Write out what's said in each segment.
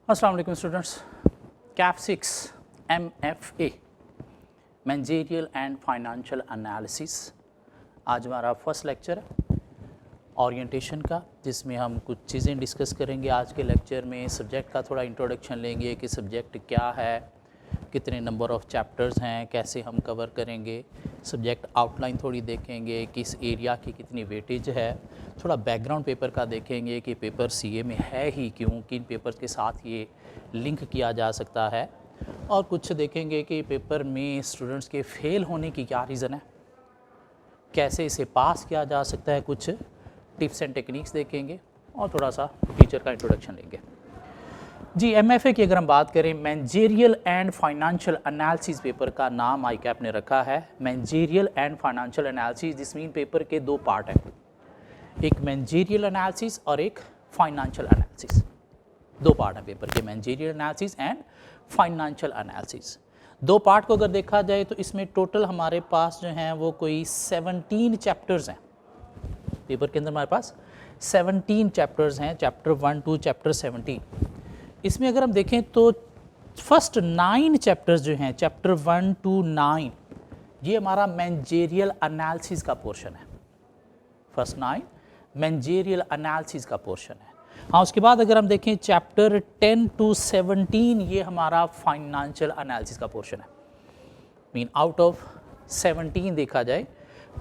अस्सलाम वालेकुम students. Kaif 6 MFA managerial and financial analysis आज हमारा फर्स्ट लेक्चर है ओरिएंटेशन का, जिसमें हम कुछ चीज़ें डिस्कस करेंगे। आज के लेक्चर में सब्जेक्ट का थोड़ा इंट्रोडक्शन लेंगे कि सब्जेक्ट क्या है, कितने नंबर ऑफ़ चैप्टर्स हैं, कैसे हम कवर करेंगे, सब्जेक्ट आउटलाइन थोड़ी देखेंगे, किस एरिया की कितनी वेटेज है, थोड़ा बैकग्राउंड पेपर का देखेंगे कि पेपर सीए में है ही क्यों, किन पेपर्स के साथ ये लिंक किया जा सकता है, और कुछ देखेंगे कि पेपर में स्टूडेंट्स के फेल होने की क्या रीज़न है, कैसे इसे पास किया जा सकता है, कुछ टिप्स एंड टेक्निक्स देखेंगे और थोड़ा सा टीचर का इंट्रोडक्शन लेंगे। जी, MFA की अगर हम बात करें, managerial and financial analysis paper का नाम ICAP ने रखा है। मैनेजरियल एंड फाइनेंशियल एनालिसिस, जिस मीन पेपर के दो पार्ट हैं, एक मैनेजरियल एनालिसिस और एक फाइनेंशियल एनालिसिस। दो पार्ट हैं पेपर के, managerial analysis and financial analysis. दो पार्ट को अगर देखा जाए तो इसमें टोटल हमारे पास जो हैं वो कोई 17 चैप्टर्स हैं। पेपर के अंदर हमारे पास 17 चैप्टर्स हैं, चैप्टर 1 टू चैप्टर 17। इसमें अगर हम देखें तो फर्स्ट 9 चैप्टर्स जो हैं, चैप्टर 1 टू 9, ये हमारा मैनेजरियल एनालिसिस का पोर्शन है। फर्स्ट 9 मैनेजरियल एनालिसिस का पोर्शन है। हाँ, उसके बाद अगर हम देखें चैप्टर 10 टू 17, ये हमारा फाइनेंशियल एनालिसिस का पोर्शन है। मीन आउट ऑफ 17 देखा जाए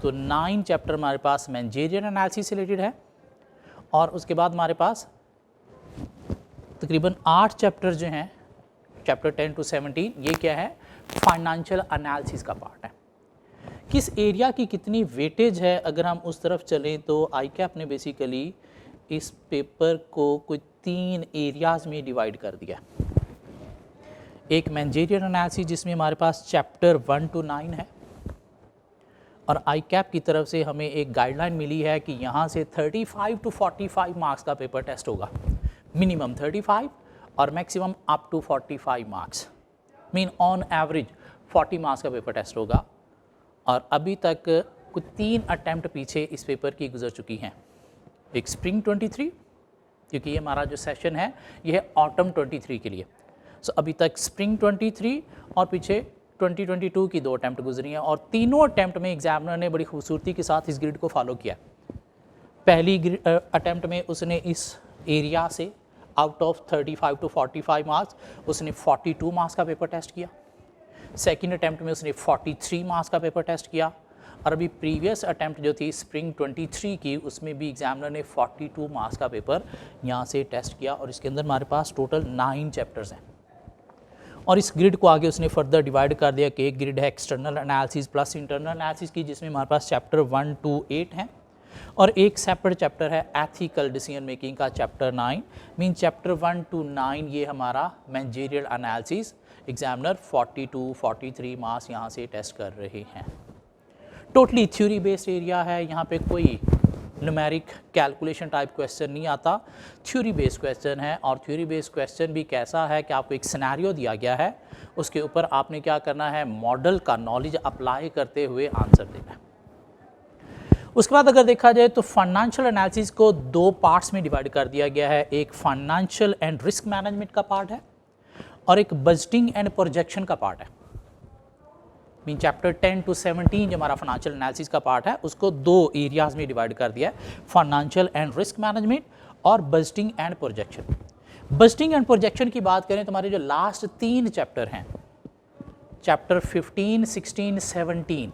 तो 9 चैप्टर हमारे पास मैनेजरियल एनालिसिस से रिलेटेड है, और उसके बाद हमारे पास तकरीबन 8 चैप्टर जो हैं, चैप्टर 10 टू 17, ये क्या है, फाइनेंशियल एनालिसिस का पार्ट है। किस एरिया की कितनी वेटेज है, अगर हम उस तरफ चलें तो ICAP ने बेसिकली इस पेपर को कुछ 3 एरियाज़ में डिवाइड कर दिया। एक मैनेजरियल एनालिसिस जिसमें हमारे पास चैप्टर 1 टू 9 है, और ICAP की तरफ से हमें एक गाइडलाइन मिली है कि यहाँ से 35 टू 45 मार्क्स का पेपर टेस्ट होगा। मिनिमम 35 और maximum up to 45 marks, mean on average 40 marks का पेपर टेस्ट होगा। और अभी तक कुछ 3 अटैम्प्ट पीछे इस पेपर की गुजर चुकी हैं। एक स्प्रिंग 23, क्योंकि ये हमारा जो सेशन है ये है ऑटम 23 के लिए। सो अभी तक स्प्रिंग 23 और पीछे 2022 की 2 अटैम्प्ट गुजरी हैं, और तीनों अटैम्प्ट में एग्जामिनर ने बड़ी खूबसूरती के साथ इस ग्रिड को फॉलो किया। पहली अटैम्प्ट में उसने इस एरिया से आउट ऑफ 35 टू 45 मार्क्स उसने 42 मार्क्स का पेपर टेस्ट किया। सेकेंड अटैम्प्ट में उसने 43 मार्क्स का पेपर टेस्ट किया, और अभी प्रीवियस अटैम्प्ट जो थी स्प्रिंग 23 की, उसमें भी एग्जामिनर ने 42 मार्क्स का पेपर यहाँ से टेस्ट किया। और इसके अंदर हमारे पास टोटल 9 चैप्टर्स हैं, और इस ग्रिड को आगे उसने फर्दर डिवाइड कर दिया कि एक ग्रिड है external analysis plus internal analysis की, जिसमें हमारे पास चैप्टर 1 टू 8 हैं, और एक सेपरेट चैप्टर है एथिकल डिसीजन मेकिंग का चैप्टर 9। मीन चैप्टर 1 टू 9 ये हमारा मैनेजरियल एनालिसिस एग्जामिनर 42 43 मार्क्स यहाँ से टेस्ट कर रहे हैं। टोटली थ्योरी बेस्ड एरिया है, यहाँ पे कोई न्यूमेरिक कैलकुलेशन टाइप क्वेश्चन नहीं आता, थ्योरी बेस्ड क्वेश्चन है। और थ्योरी बेस्ड क्वेश्चन भी कैसा है कि आपको एक सिनेरियो दिया गया है, उसके ऊपर आपने क्या करना है, मॉडल का नॉलेज अप्लाई करते हुए आंसर देना है। उसके बाद अगर देखा जाए तो फाइनेंशियल एनालिसिस को 2 पार्ट्स में डिवाइड कर दिया गया है। एक फाइनेंशियल एंड रिस्क मैनेजमेंट का पार्ट है, और एक बजटिंग एंड प्रोजेक्शन का पार्ट है। मीन चैप्टर 10 टू 17 जो हमारा फाइनेंशियल एनालिसिस का पार्ट है, उसको 2 एरियाज में डिवाइड कर दिया है, फाइनेंशियल एंड रिस्क मैनेजमेंट और budgeting and projection. Budgeting and projection की बात करें तो हमारे जो लास्ट 3 चैप्टर हैं, चैप्टर 15 16 17,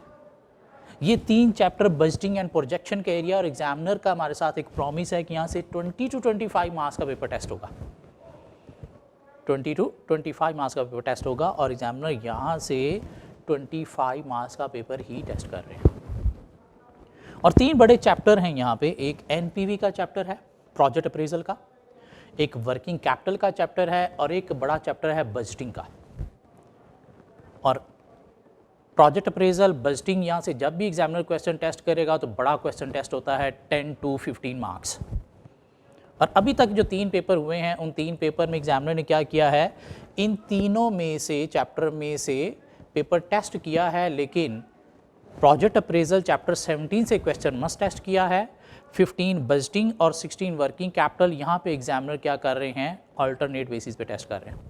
ये 3 चैप्टर बजटिंग एंड प्रोजेक्शन का एरिया। और एग्जामिनर का हमारे साथ एक प्रॉमिस है कि यहाँ से 20 टू 25 मार्क्स का पेपर टेस्ट होगा। 20 टू 25 मार्क्स का पेपर टेस्ट होगा, और एग्जामिनर यहाँ से 25 मार्क्स का पेपर ही टेस्ट कर रहे हैं। और 3 बड़े चैप्टर हैं यहाँ पे। एक NPV का चैप्टर है, प्रोजेक्ट अप्रेजल का, एक वर्किंग कैपिटल का चैप्टर है, और एक बड़ा चैप्टर है बजटिंग का। और प्रोजेक्ट अप्रेजल, बजटिंग, यहाँ से जब भी एग्जामिनर क्वेश्चन टेस्ट करेगा तो बड़ा क्वेश्चन टेस्ट होता है 10 टू 15 मार्क्स। और अभी तक जो 3 पेपर हुए हैं, उन 3 पेपर में एग्जामिनर ने क्या किया है, इन तीनों में से चैप्टर में से पेपर टेस्ट किया है, लेकिन प्रोजेक्ट अप्रेजल चैप्टर 17 से क्वेश्चन मस्ट टेस्ट किया है, 15 बजटिंग और 16 वर्किंग कैपिटल। यहाँ पे एग्जामिनर क्या कर रहे हैं, अल्टरनेट बेसिस पे टेस्ट कर रहे हैं।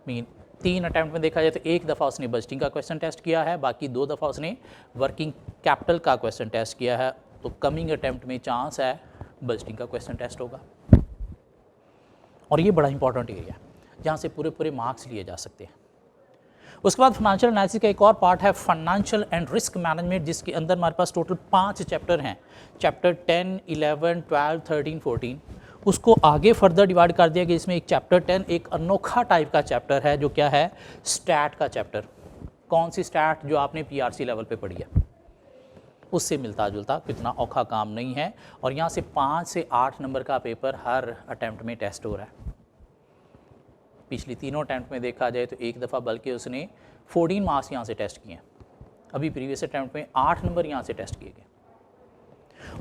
मीन 3 अटैम्प्ट में देखा जाए तो एक दफ़ा उसने बजटिंग का क्वेश्चन टेस्ट किया है, बाकी 2 दफ़ा उसने वर्किंग कैपिटल का क्वेश्चन टेस्ट किया है। तो कमिंग अटैम्प्ट में चांस है बजटिंग का क्वेश्चन टेस्ट होगा, और ये बड़ा इंपॉर्टेंट एरिया है जहाँ से पूरे पूरे मार्क्स लिए जा सकते हैं। उसके बाद फाइनेंशियल एनालिसिस का एक और पार्ट है फाइनेंशियल एंड रिस्क मैनेजमेंट, जिसके अंदर हमारे पास टोटल 5 चैप्टर हैं। चैप्टर 10, 11, 12, 13, 14। उसको आगे फर्दर डिवाइड कर दिया कि इसमें एक चैप्टर 10 एक अनोखा टाइप का चैप्टर है, जो क्या है, स्टैट का चैप्टर। कौन सी स्टैट, जो आपने पीआरसी लेवल पे पढ़ी है, उससे मिलता जुलता, इतना औखा काम नहीं है। और यहाँ से 5 से 8 नंबर का पेपर हर अटैम्प्ट में टेस्ट हो रहा है। पिछली तीनों अटैम्प्ट में देखा जाए तो एक दफ़ा बल्कि उसने 14 मार्क्स यहाँ से टेस्ट किए हैं। अभी प्रीवियस अटैम्प्ट में 8 नंबर यहाँ से टेस्ट किए गए।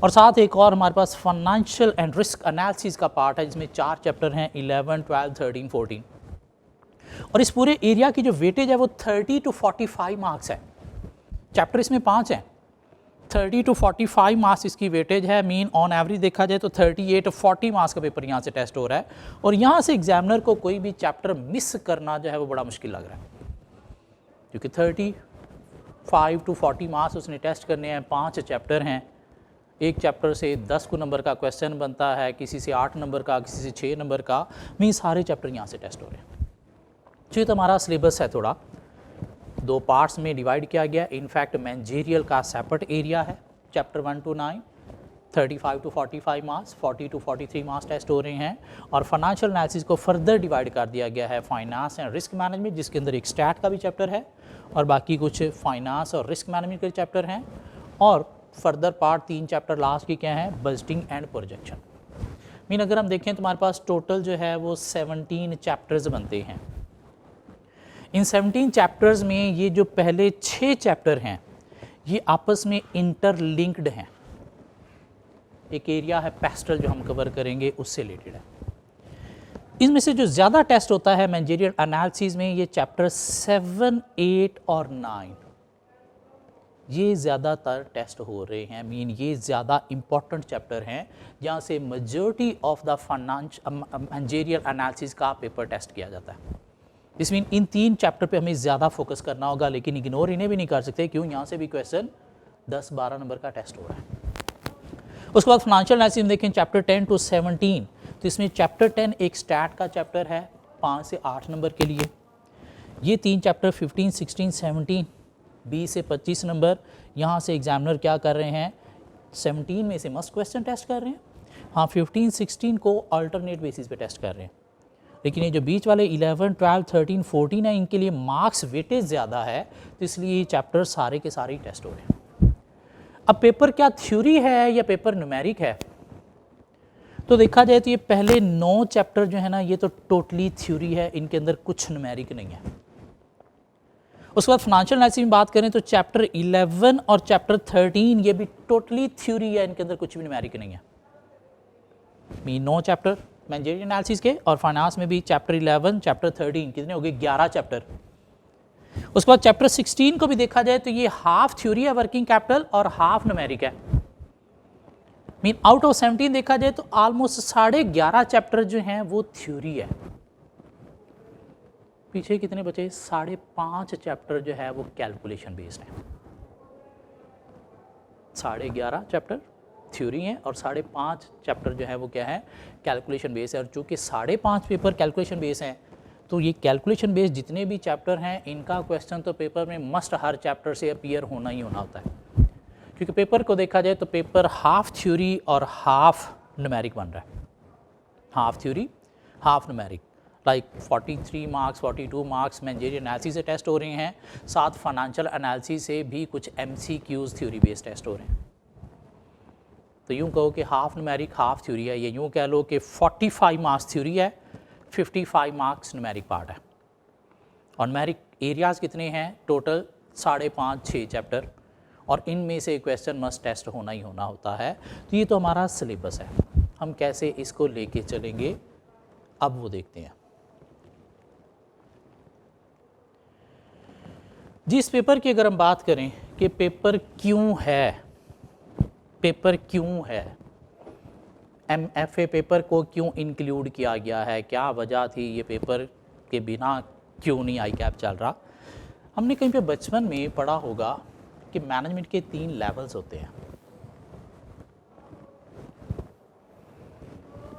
और साथ एक और हमारे पास फाइनेंशियल एंड रिस्क एनालिसिस का पार्ट है, जिसमें 4 चैप्टर हैं, 11, 12, 13, 14। और इस पूरे एरिया की जो वेटेज है वो 30 to 45 मार्क्स है। चैप्टर इसमें 5 हैं, 30 to 45 मार्क्स इसकी वेटेज है। मीन ऑन एवरेज देखा जाए तो 38 to 40 मार्क्स का पेपर यहाँ से टेस्ट हो रहा है। और यहाँ से एग्जामिनर को कोई भी चैप्टर मिस करना जो है वो बड़ा मुश्किल लग रहा है, क्योंकि 35 to 40 मार्क्स उसने टेस्ट करने हैं। 5 चैप्टर हैं, एक चैप्टर से 10 को नंबर का क्वेश्चन बनता है, किसी से 8 नंबर का, किसी से 6 नंबर का। मीन सारे चैप्टर यहाँ से टेस्ट हो रहे हैं। तो ये तो हमारा सिलेबस है, थोड़ा 2 पार्ट्स में डिवाइड किया गया। इनफैक्ट मैनेजरियल का सेपरेट एरिया है, chapter 1 to 9, 35 to 45 marks, 40 to 43 marks test हो रहे हैं। और फाइनेंशियल एनालिसिस को फर्दर डिवाइड कर दिया गया है, फाइनेंस एंड रिस्क मैनेजमेंट, जिसके अंदर एक स्टैट का भी चैप्टर है और बाकी कुछ फाइनेंस और रिस्क मैनेजमेंट के चैप्टर हैं। और फर्दर पार्ट 3 चैप्टर लास्ट की क्या है, बजटिंग एंड प्रोजेक्शन। मीन अगर हम देखें तो हमारे पास टोटल जो है वो 17 चैप्टर्स बनते हैं। इन 17 चैप्टर्स में ये जो पहले 6 चैप्टर हैं ये आपस में इंटरलिंक्ड हैं। एक एरिया है पेस्टल जो हम कवर करेंगे, उससे रिलेटेड है। इनमें से जो ज़्यादा टेस्ट होता है मैनेजरियल एनालिसिस में, ये चैप्टर 7, 8 और 9, ये ज़्यादातर टेस्ट हो रहे हैं। मीन ये ज़्यादा इंपॉर्टेंट चैप्टर हैं, जहाँ से majority of the managerial analysis का पेपर टेस्ट किया जाता है। इस मीन इन 3 चैप्टर पे हमें ज़्यादा फोकस करना होगा, लेकिन इग्नोर इन्हें भी नहीं कर सकते, क्यों, यहाँ से भी क्वेश्चन 10-12 नंबर का टेस्ट हो रहा है। उसके बाद फाइनेंशियल एनालिसिस में देखें चैप्टर 10 to 17, तो इसमें चैप्टर 10 एक स्टैट का चैप्टर है 5 से 8 नंबर के लिए। ये 3 चैप्टर 15, 16, 17, 20 से 25 नंबर। यहाँ से एग्जामिनर क्या कर रहे हैं, 17 में से मस्ट क्वेश्चन टेस्ट कर रहे हैं। हाँ, 15, 16 को अल्टरनेट बेसिस पे टेस्ट कर रहे हैं। लेकिन ये जो बीच वाले 11, 12, 13, 14 है, इनके लिए मार्क्स वेटेज ज़्यादा है, तो इसलिए ये चैप्टर सारे के सारे ही टेस्ट हो रहे हैं। अब पेपर क्या थ्योरी है या पेपर न्यूमेरिक है, तो देखा जाए तो ये पहले 9 चैप्टर जो है ना, ये तो टोटली थ्योरी है, इनके अंदर कुछ न्यूमेरिक नहीं है। उसके बाद फाइनेंशियल एनालिसिस में बात करें तो चैप्टर 11 और चैप्टर 13 ये भी टोटली थ्योरी है, इनके अंदर कुछ भी न्यूमेरिक नहीं है। मीन 9 चैप्टर मैनेजरियल एनालिसिस के, और फाइनेंस में भी चैप्टर 11, चैप्टर 13, कितने हो गए, 11 चैप्टर। उसके बाद चैप्टर 16 को भी देखा जाए तो ये हाफ थ्योरी है वर्किंग कैपिटल और हाफ न्यूमेरिक है। मीन आउट ऑफ 17 देखा जाए तो ऑलमोस्ट 11.5 चैप्टर जो हैं वो थ्योरी है। पीछे कितने बचे, 5.5 चैप्टर जो है वो कैलकुलेशन बेस्ड है। 11.5 चैप्टर थ्योरी हैं और 5.5 चैप्टर जो है वो क्या है, कैलकुलेशन बेस है। और चूँकि 5.5 पेपर कैलकुलेशन बेस हैं, तो ये कैलकुलेशन बेस जितने भी चैप्टर हैं, इनका क्वेश्चन तो पेपर में मस्ट हर चैप्टर से अपीयर होना ही होना होता है। क्योंकि पेपर को देखा जाए तो पेपर हाफ थ्योरी और हाफ न्यूमेरिक बन रहा है। Half theory, half numeric, like 43 marks, 42 marks managerial analysis से टेस्ट हो रहे हैं, साथ फाइनेंशियल एनालिसिस से भी कुछ MCQs थ्योरी बेस्ड टेस्ट हो रहे हैं। तो यूँ कहो कि हाफ न्यूमेरिक हाफ थ्योरी है, ये यूँ कह लो कि 45 मार्क्स थ्योरी है, 55 मार्क्स न्यूमेरिक पार्ट है। और न्यूमेरिक एरियाज़ कितने हैं, टोटल 5.5-6 चैप्टर, और इनमें से क्वेश्चन मस्ट टेस्ट होना ही होना होता है। तो ये तो हमारा सिलेबस है, हम कैसे इसको लेके चलेंगे अब वो देखते हैं। जिस पेपर की अगर हम बात करें कि पेपर क्यों है, पेपर क्यों है, MFA पेपर को क्यों इंक्लूड किया गया है, क्या वजह थी, ये पेपर के बिना क्यों नहीं ICAP चल रहा। हमने कहीं पे बचपन में पढ़ा होगा कि मैनेजमेंट के 3 लेवल्स होते हैं।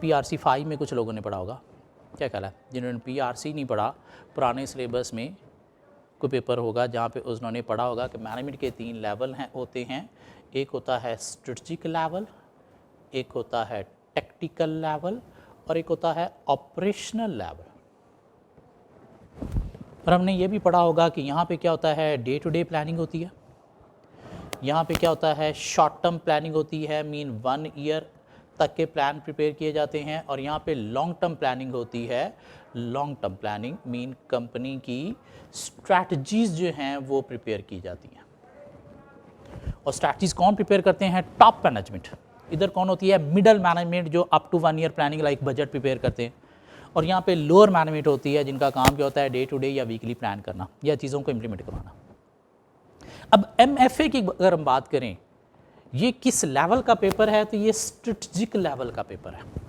PRC 5 में कुछ लोगों ने पढ़ा होगा, क्या ख्याल है? जिन्होंने PRC नहीं पढ़ा, पुराने सिलेबस में कोई पेपर होगा जहाँ पे उन्होंने पढ़ा होगा कि मैनेजमेंट के 3 लेवल होते हैं। एक होता है स्ट्रेटजिक लेवल, एक होता है टेक्टिकल लेवल और एक होता है ऑपरेशनल लेवल। और हमने ये भी पढ़ा होगा कि यहाँ पे क्या होता है, डे टू डे प्लानिंग होती है, यहाँ पे क्या होता है, शॉर्ट टर्म प्लानिंग होती है, मीन 1 ईयर तक के प्लान प्रिपेयर किए जाते हैं। और यहाँ पे लॉन्ग टर्म प्लानिंग होती है। Long term planning mean company की स्ट्रैटेजीज जो हैं वो प्रिपेयर की जाती हैं। और स्ट्रैटेजीज कौन प्रिपेयर करते हैं? Top management. इधर कौन होती है? मिडल मैनेजमेंट, जो up to 1 year planning like budget prepare करते हैं। और यहाँ पे लोअर मैनेजमेंट होती है जिनका काम क्या होता है, डे टू डे या वीकली प्लान करना या चीज़ों को इम्प्लीमेंट करवाना। अब MFA की अगर हम बात करें, ये किस लेवल का पेपर है? तो ये स्ट्रेटजिक लेवल का पेपर है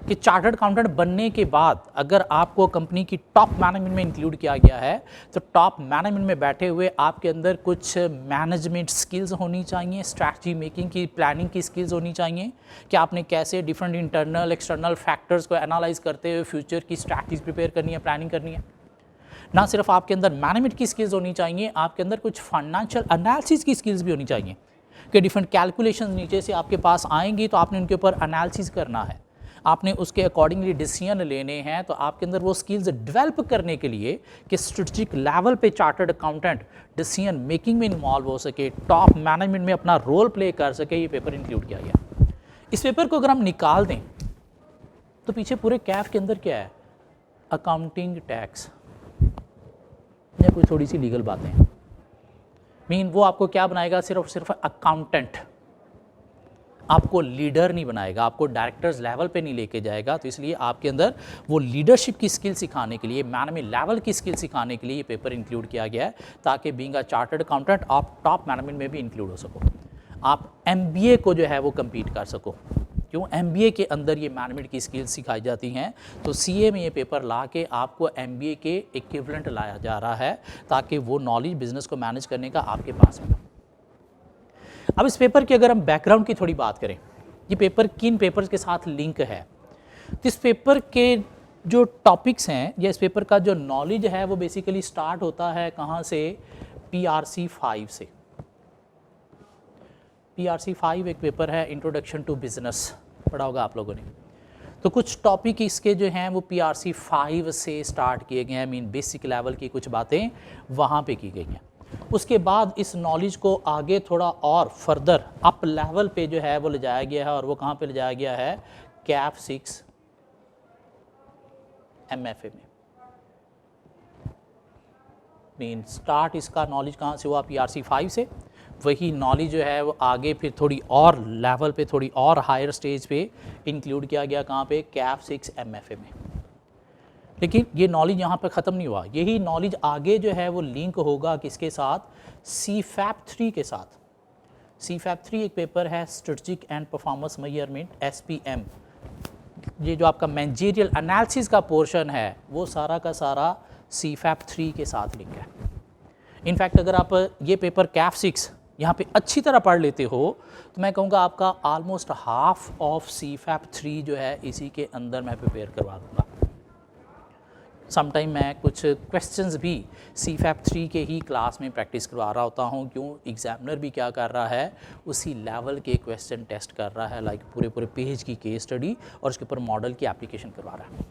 कि चार्टर्ड अकाउंटेंट बनने के बाद अगर आपको कंपनी की टॉप मैनेजमेंट में इंक्लूड किया गया है तो टॉप मैनेजमेंट में बैठे हुए आपके अंदर कुछ मैनेजमेंट स्किल्स होनी चाहिए, स्ट्रैटेजी मेकिंग की, प्लानिंग की स्किल्स होनी चाहिए कि आपने कैसे डिफरेंट इंटरनल एक्सटर्नल फैक्टर्स को एनालाइज करते हुए फ्यूचर की स्ट्रैटेजीज प्रिपेयर करनी है, प्लानिंग करनी है। ना सिर्फ आपके अंदर मैनेजमेंट की स्किल्स होनी चाहिए, आपके अंदर कुछ फाइनेंशियल एनालिसिस की स्किल्स भी होनी चाहिए कि डिफरेंट कैलकुलेशन नीचे से आपके पास आएंगी तो आपने उनके ऊपर एनालिसिस करना है, आपने उसके अकॉर्डिंगली डिसीजन लेने हैं। तो आपके अंदर वो स्किल्स डेवलप करने के लिए कि स्ट्रेटेजिक लेवल पे चार्टर्ड अकाउंटेंट डिसीजन मेकिंग में इन्वॉल्व हो सके, टॉप मैनेजमेंट में अपना रोल प्ले कर सके, ये पेपर इंक्लूड किया गया। इस पेपर को अगर हम निकाल दें तो पीछे पूरे कैफ के अंदर क्या है, अकाउंटिंग, टैक्स या कोई थोड़ी सी लीगल बातें, मीन वो आपको क्या बनाएगा, सिर्फ अकाउंटेंट, आपको लीडर नहीं बनाएगा, आपको डायरेक्टर्स लेवल पे नहीं लेके जाएगा। तो इसलिए आपके अंदर वो लीडरशिप की स्किल सिखाने के लिए, मैनेजमेंट लेवल की स्किल सिखाने के लिए ये पेपर इंक्लूड किया गया है ताकि बीइंग अ चार्टर्ड अकाउंटेंट आप टॉप मैनेजमेंट में भी इंक्लूड हो सको, आप MBA को जो है वो कम्पीट कर सको। क्यों? MBA के अंदर ये मैनेजमेंट की स्किल्स सिखाई जाती हैं। तो CA में ये पेपर ला के आपको MBA के इक्विवेलेंट लाया जा रहा है ताकि वो नॉलेज बिजनेस को मैनेज करने का आपके पास हो। अब इस पेपर की अगर हम बैकग्राउंड की थोड़ी बात करें, ये पेपर किन पेपर्स के साथ लिंक है, तो इस पेपर के जो टॉपिक्स हैं या इस पेपर का जो नॉलेज है वो बेसिकली स्टार्ट होता है कहाँ से, PRC 5 से। PRC 5 एक पेपर है, इंट्रोडक्शन टू बिजनेस, पढ़ा होगा आप लोगों ने। तो कुछ टॉपिक इसके जो हैं वो PRC 5 से स्टार्ट किए गए हैं, मीन बेसिक लेवल की कुछ बातें वहाँ पे की गई हैं। उसके बाद इस नॉलेज को आगे थोड़ा और फर्दर अप लेवल पे जो है वो ले जाया गया है, और वो कहाँ पे ले जाया गया है, CAF 6 MFA में। मीन स्टार्ट इसका नॉलेज कहाँ से हुआ, PRC 5 से। वही नॉलेज जो है वो आगे फिर थोड़ी और लेवल पे, थोड़ी और हायर स्टेज पे इंक्लूड किया गया, कहाँ पे, CAF 6 MFA में। लेकिन ये नॉलेज यहाँ पे ख़त्म नहीं हुआ, यही नॉलेज आगे जो है वो लिंक होगा किसके साथ, CFAP 3 के साथ। CFAP 3 एक पेपर है, strategic and performance measurement, SPM। ये जो आपका मैनेजरियल एनालिसिस का पोर्शन है वो सारा का सारा CFAP 3 के साथ लिंक है। इनफैक्ट अगर आप ये पेपर CAF 6 यहाँ पे अच्छी तरह पढ़ लेते हो तो मैं कहूँगा आपका ऑलमोस्ट हाफ ऑफ CFAP 3 जो है इसी के अंदर मैं प्रिपेयर करवा दूँगा। समटाइम मैं कुछ क्वेश्चंस भी CFAP 3 के ही क्लास में प्रैक्टिस करवा रहा होता हूँ। क्यों? एग्जामिनर भी क्या कर रहा है, उसी लेवल के क्वेश्चन टेस्ट कर रहा है, लाइक पूरे पेज की केस स्टडी और उसके ऊपर मॉडल की एप्लीकेशन करवा रहा है।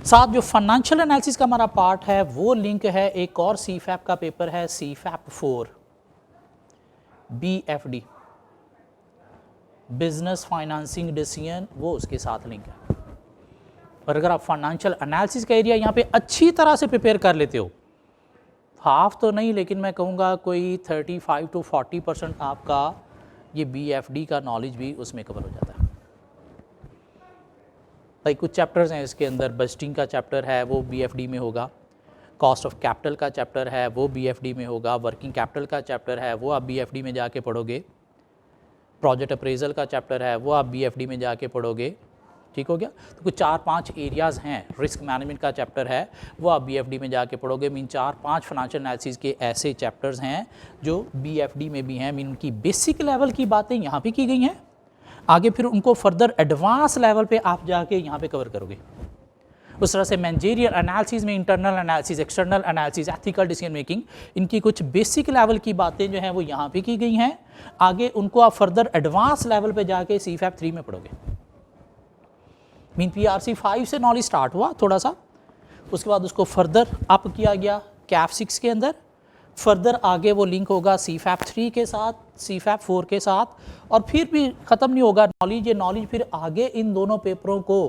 साथ जो फाइनेंशियल एनालिसिस का हमारा पार्ट है वो लिंक है, एक और CFAP का पेपर है, CFAP 4 BFD, business financing decision, वो उसके साथ लिंक है। और अगर आप फाइनेंशियल एनालिसिस का एरिया यहाँ पे अच्छी तरह से प्रिपेयर कर लेते हो, हाफ तो नहीं लेकिन मैं कहूँगा कोई 35 to 40% आपका ये BFD का नॉलेज भी उसमें कवर हो जाता है। लाइक कुछ चैप्टर्स हैं इसके अंदर, बजटिंग का चैप्टर है वो BFD में होगा, कॉस्ट ऑफ कैपिटल का चैप्टर है वो BFD में होगा, वर्किंग कैपिटल का चैप्टर है वो आप BFD में जाके पढ़ोगे, प्रोजेक्ट अप्रेजल का चैप्टर है वो आप BFD में जाके पढ़ोगे, ठीक हो गया। तो कुछ 4-5 एरियाज़ हैं, रिस्क मैनेजमेंट का चैप्टर है वो आप BFD में जाके पढ़ोगे। मीन 4-5 फाइनेंशियल एनालिसिस के ऐसे चैप्टर्स हैं जो BFD में भी हैं। मीन उनकी बेसिक लेवल की बातें यहाँ पे की गई हैं, आगे फिर उनको फर्दर एडवांस लेवल पे आप जाके यहाँ पे कवर करोगे। उस तरह से मैनेजरियल एनालिसिस में internal analysis, external analysis, ethical decision making, इनकी कुछ बेसिक लेवल की बातें जो हैं वो यहाँ पे की गई हैं, आगे उनको आप फर्दर एडवांस लेवल पे जाके CFAP 3 में पढ़ोगे। मीन PRC 5 से नॉलेज स्टार्ट हुआ थोड़ा सा, उसके बाद उसको फर्दर अप किया गया CAF 6 के अंदर, फर्दर आगे वो लिंक होगा CFAP 3 के साथ, CFAP 4 के साथ, और फिर भी ख़त्म नहीं होगा नॉलेज। ये नॉलेज फिर आगे इन दोनों पेपरों को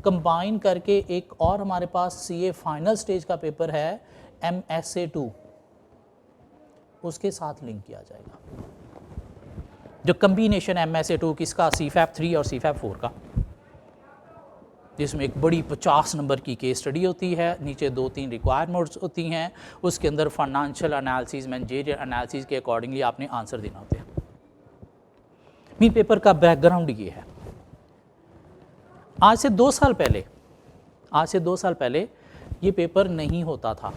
कंबाइन करके एक और हमारे पास CA फाइनल स्टेज का पेपर है MSA 2, उसके साथ लिंक किया जाएगा, जो कम्बिनेशन MSA 2 किसका, CFAP 3 और CFAP 4 का, जिसमें एक बड़ी 50 नंबर की केस स्टडी होती है, नीचे 2-3 रिक्वायरमेंट्स होती हैं, उसके अंदर फाइनेंशियल एनालिसिस, मैनेजरियल एनालिसिस के अकॉर्डिंगली आपने आंसर देना होता है। मीन पेपर का बैकग्राउंड ये है। आज से 2 साल पहले ये पेपर नहीं होता था।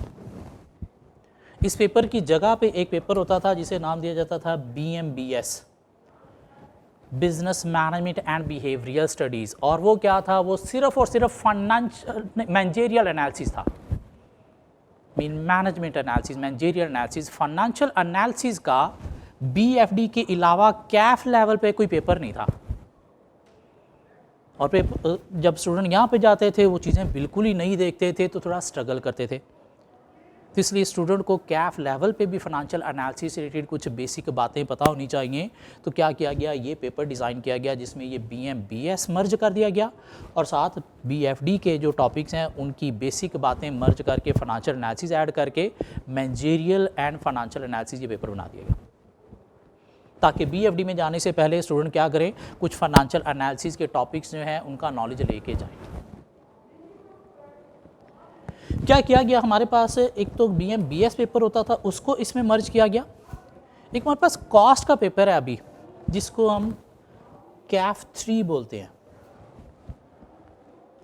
इस पेपर की जगह पे एक पेपर होता था जिसे नाम दिया जाता था BMBS, business management and behavioural studies, और वो क्या था, वो सिर्फ और सिर्फ फाइनेंशियल मैनेजरियल एनालिसिस था। Mean management analysis, managerial analysis, financial analysis का BFD के अलावा CAF लेवल पे कोई पेपर नहीं था। और जब स्टूडेंट यहाँ पे जाते थे वो चीज़ें बिल्कुल ही नहीं देखते थे, तो थोड़ा स्ट्रगल करते थे। तो इसलिए स्टूडेंट को CAF लेवल पे भी फाइनेंशियल एनालिसिस से रिलेटेड कुछ बेसिक बातें पता होनी चाहिए। तो क्या किया गया, ये पेपर डिज़ाइन किया गया जिसमें ये BMBS मर्ज कर दिया गया, और साथ BFD के जो टॉपिक्स हैं उनकी बेसिक बातें मर्ज करके फाइनेंशियल एनालिसिस ऐड करके मैनेजरियल एंड फाइनेंशियल एनालिसिस ये पेपर बना दिया गया, ताकि BFD में जाने से पहले स्टूडेंट क्या करें, कुछ फाइनेंशियल एनालिसिस के टॉपिक्स जो हैं उनका नॉलेज लेके जाएं। क्या किया गया, हमारे पास एक तो BMBS पेपर होता था, उसको इसमें मर्ज किया गया। एक हमारे पास कॉस्ट का पेपर है अभी, जिसको हम CAF 3 बोलते हैं।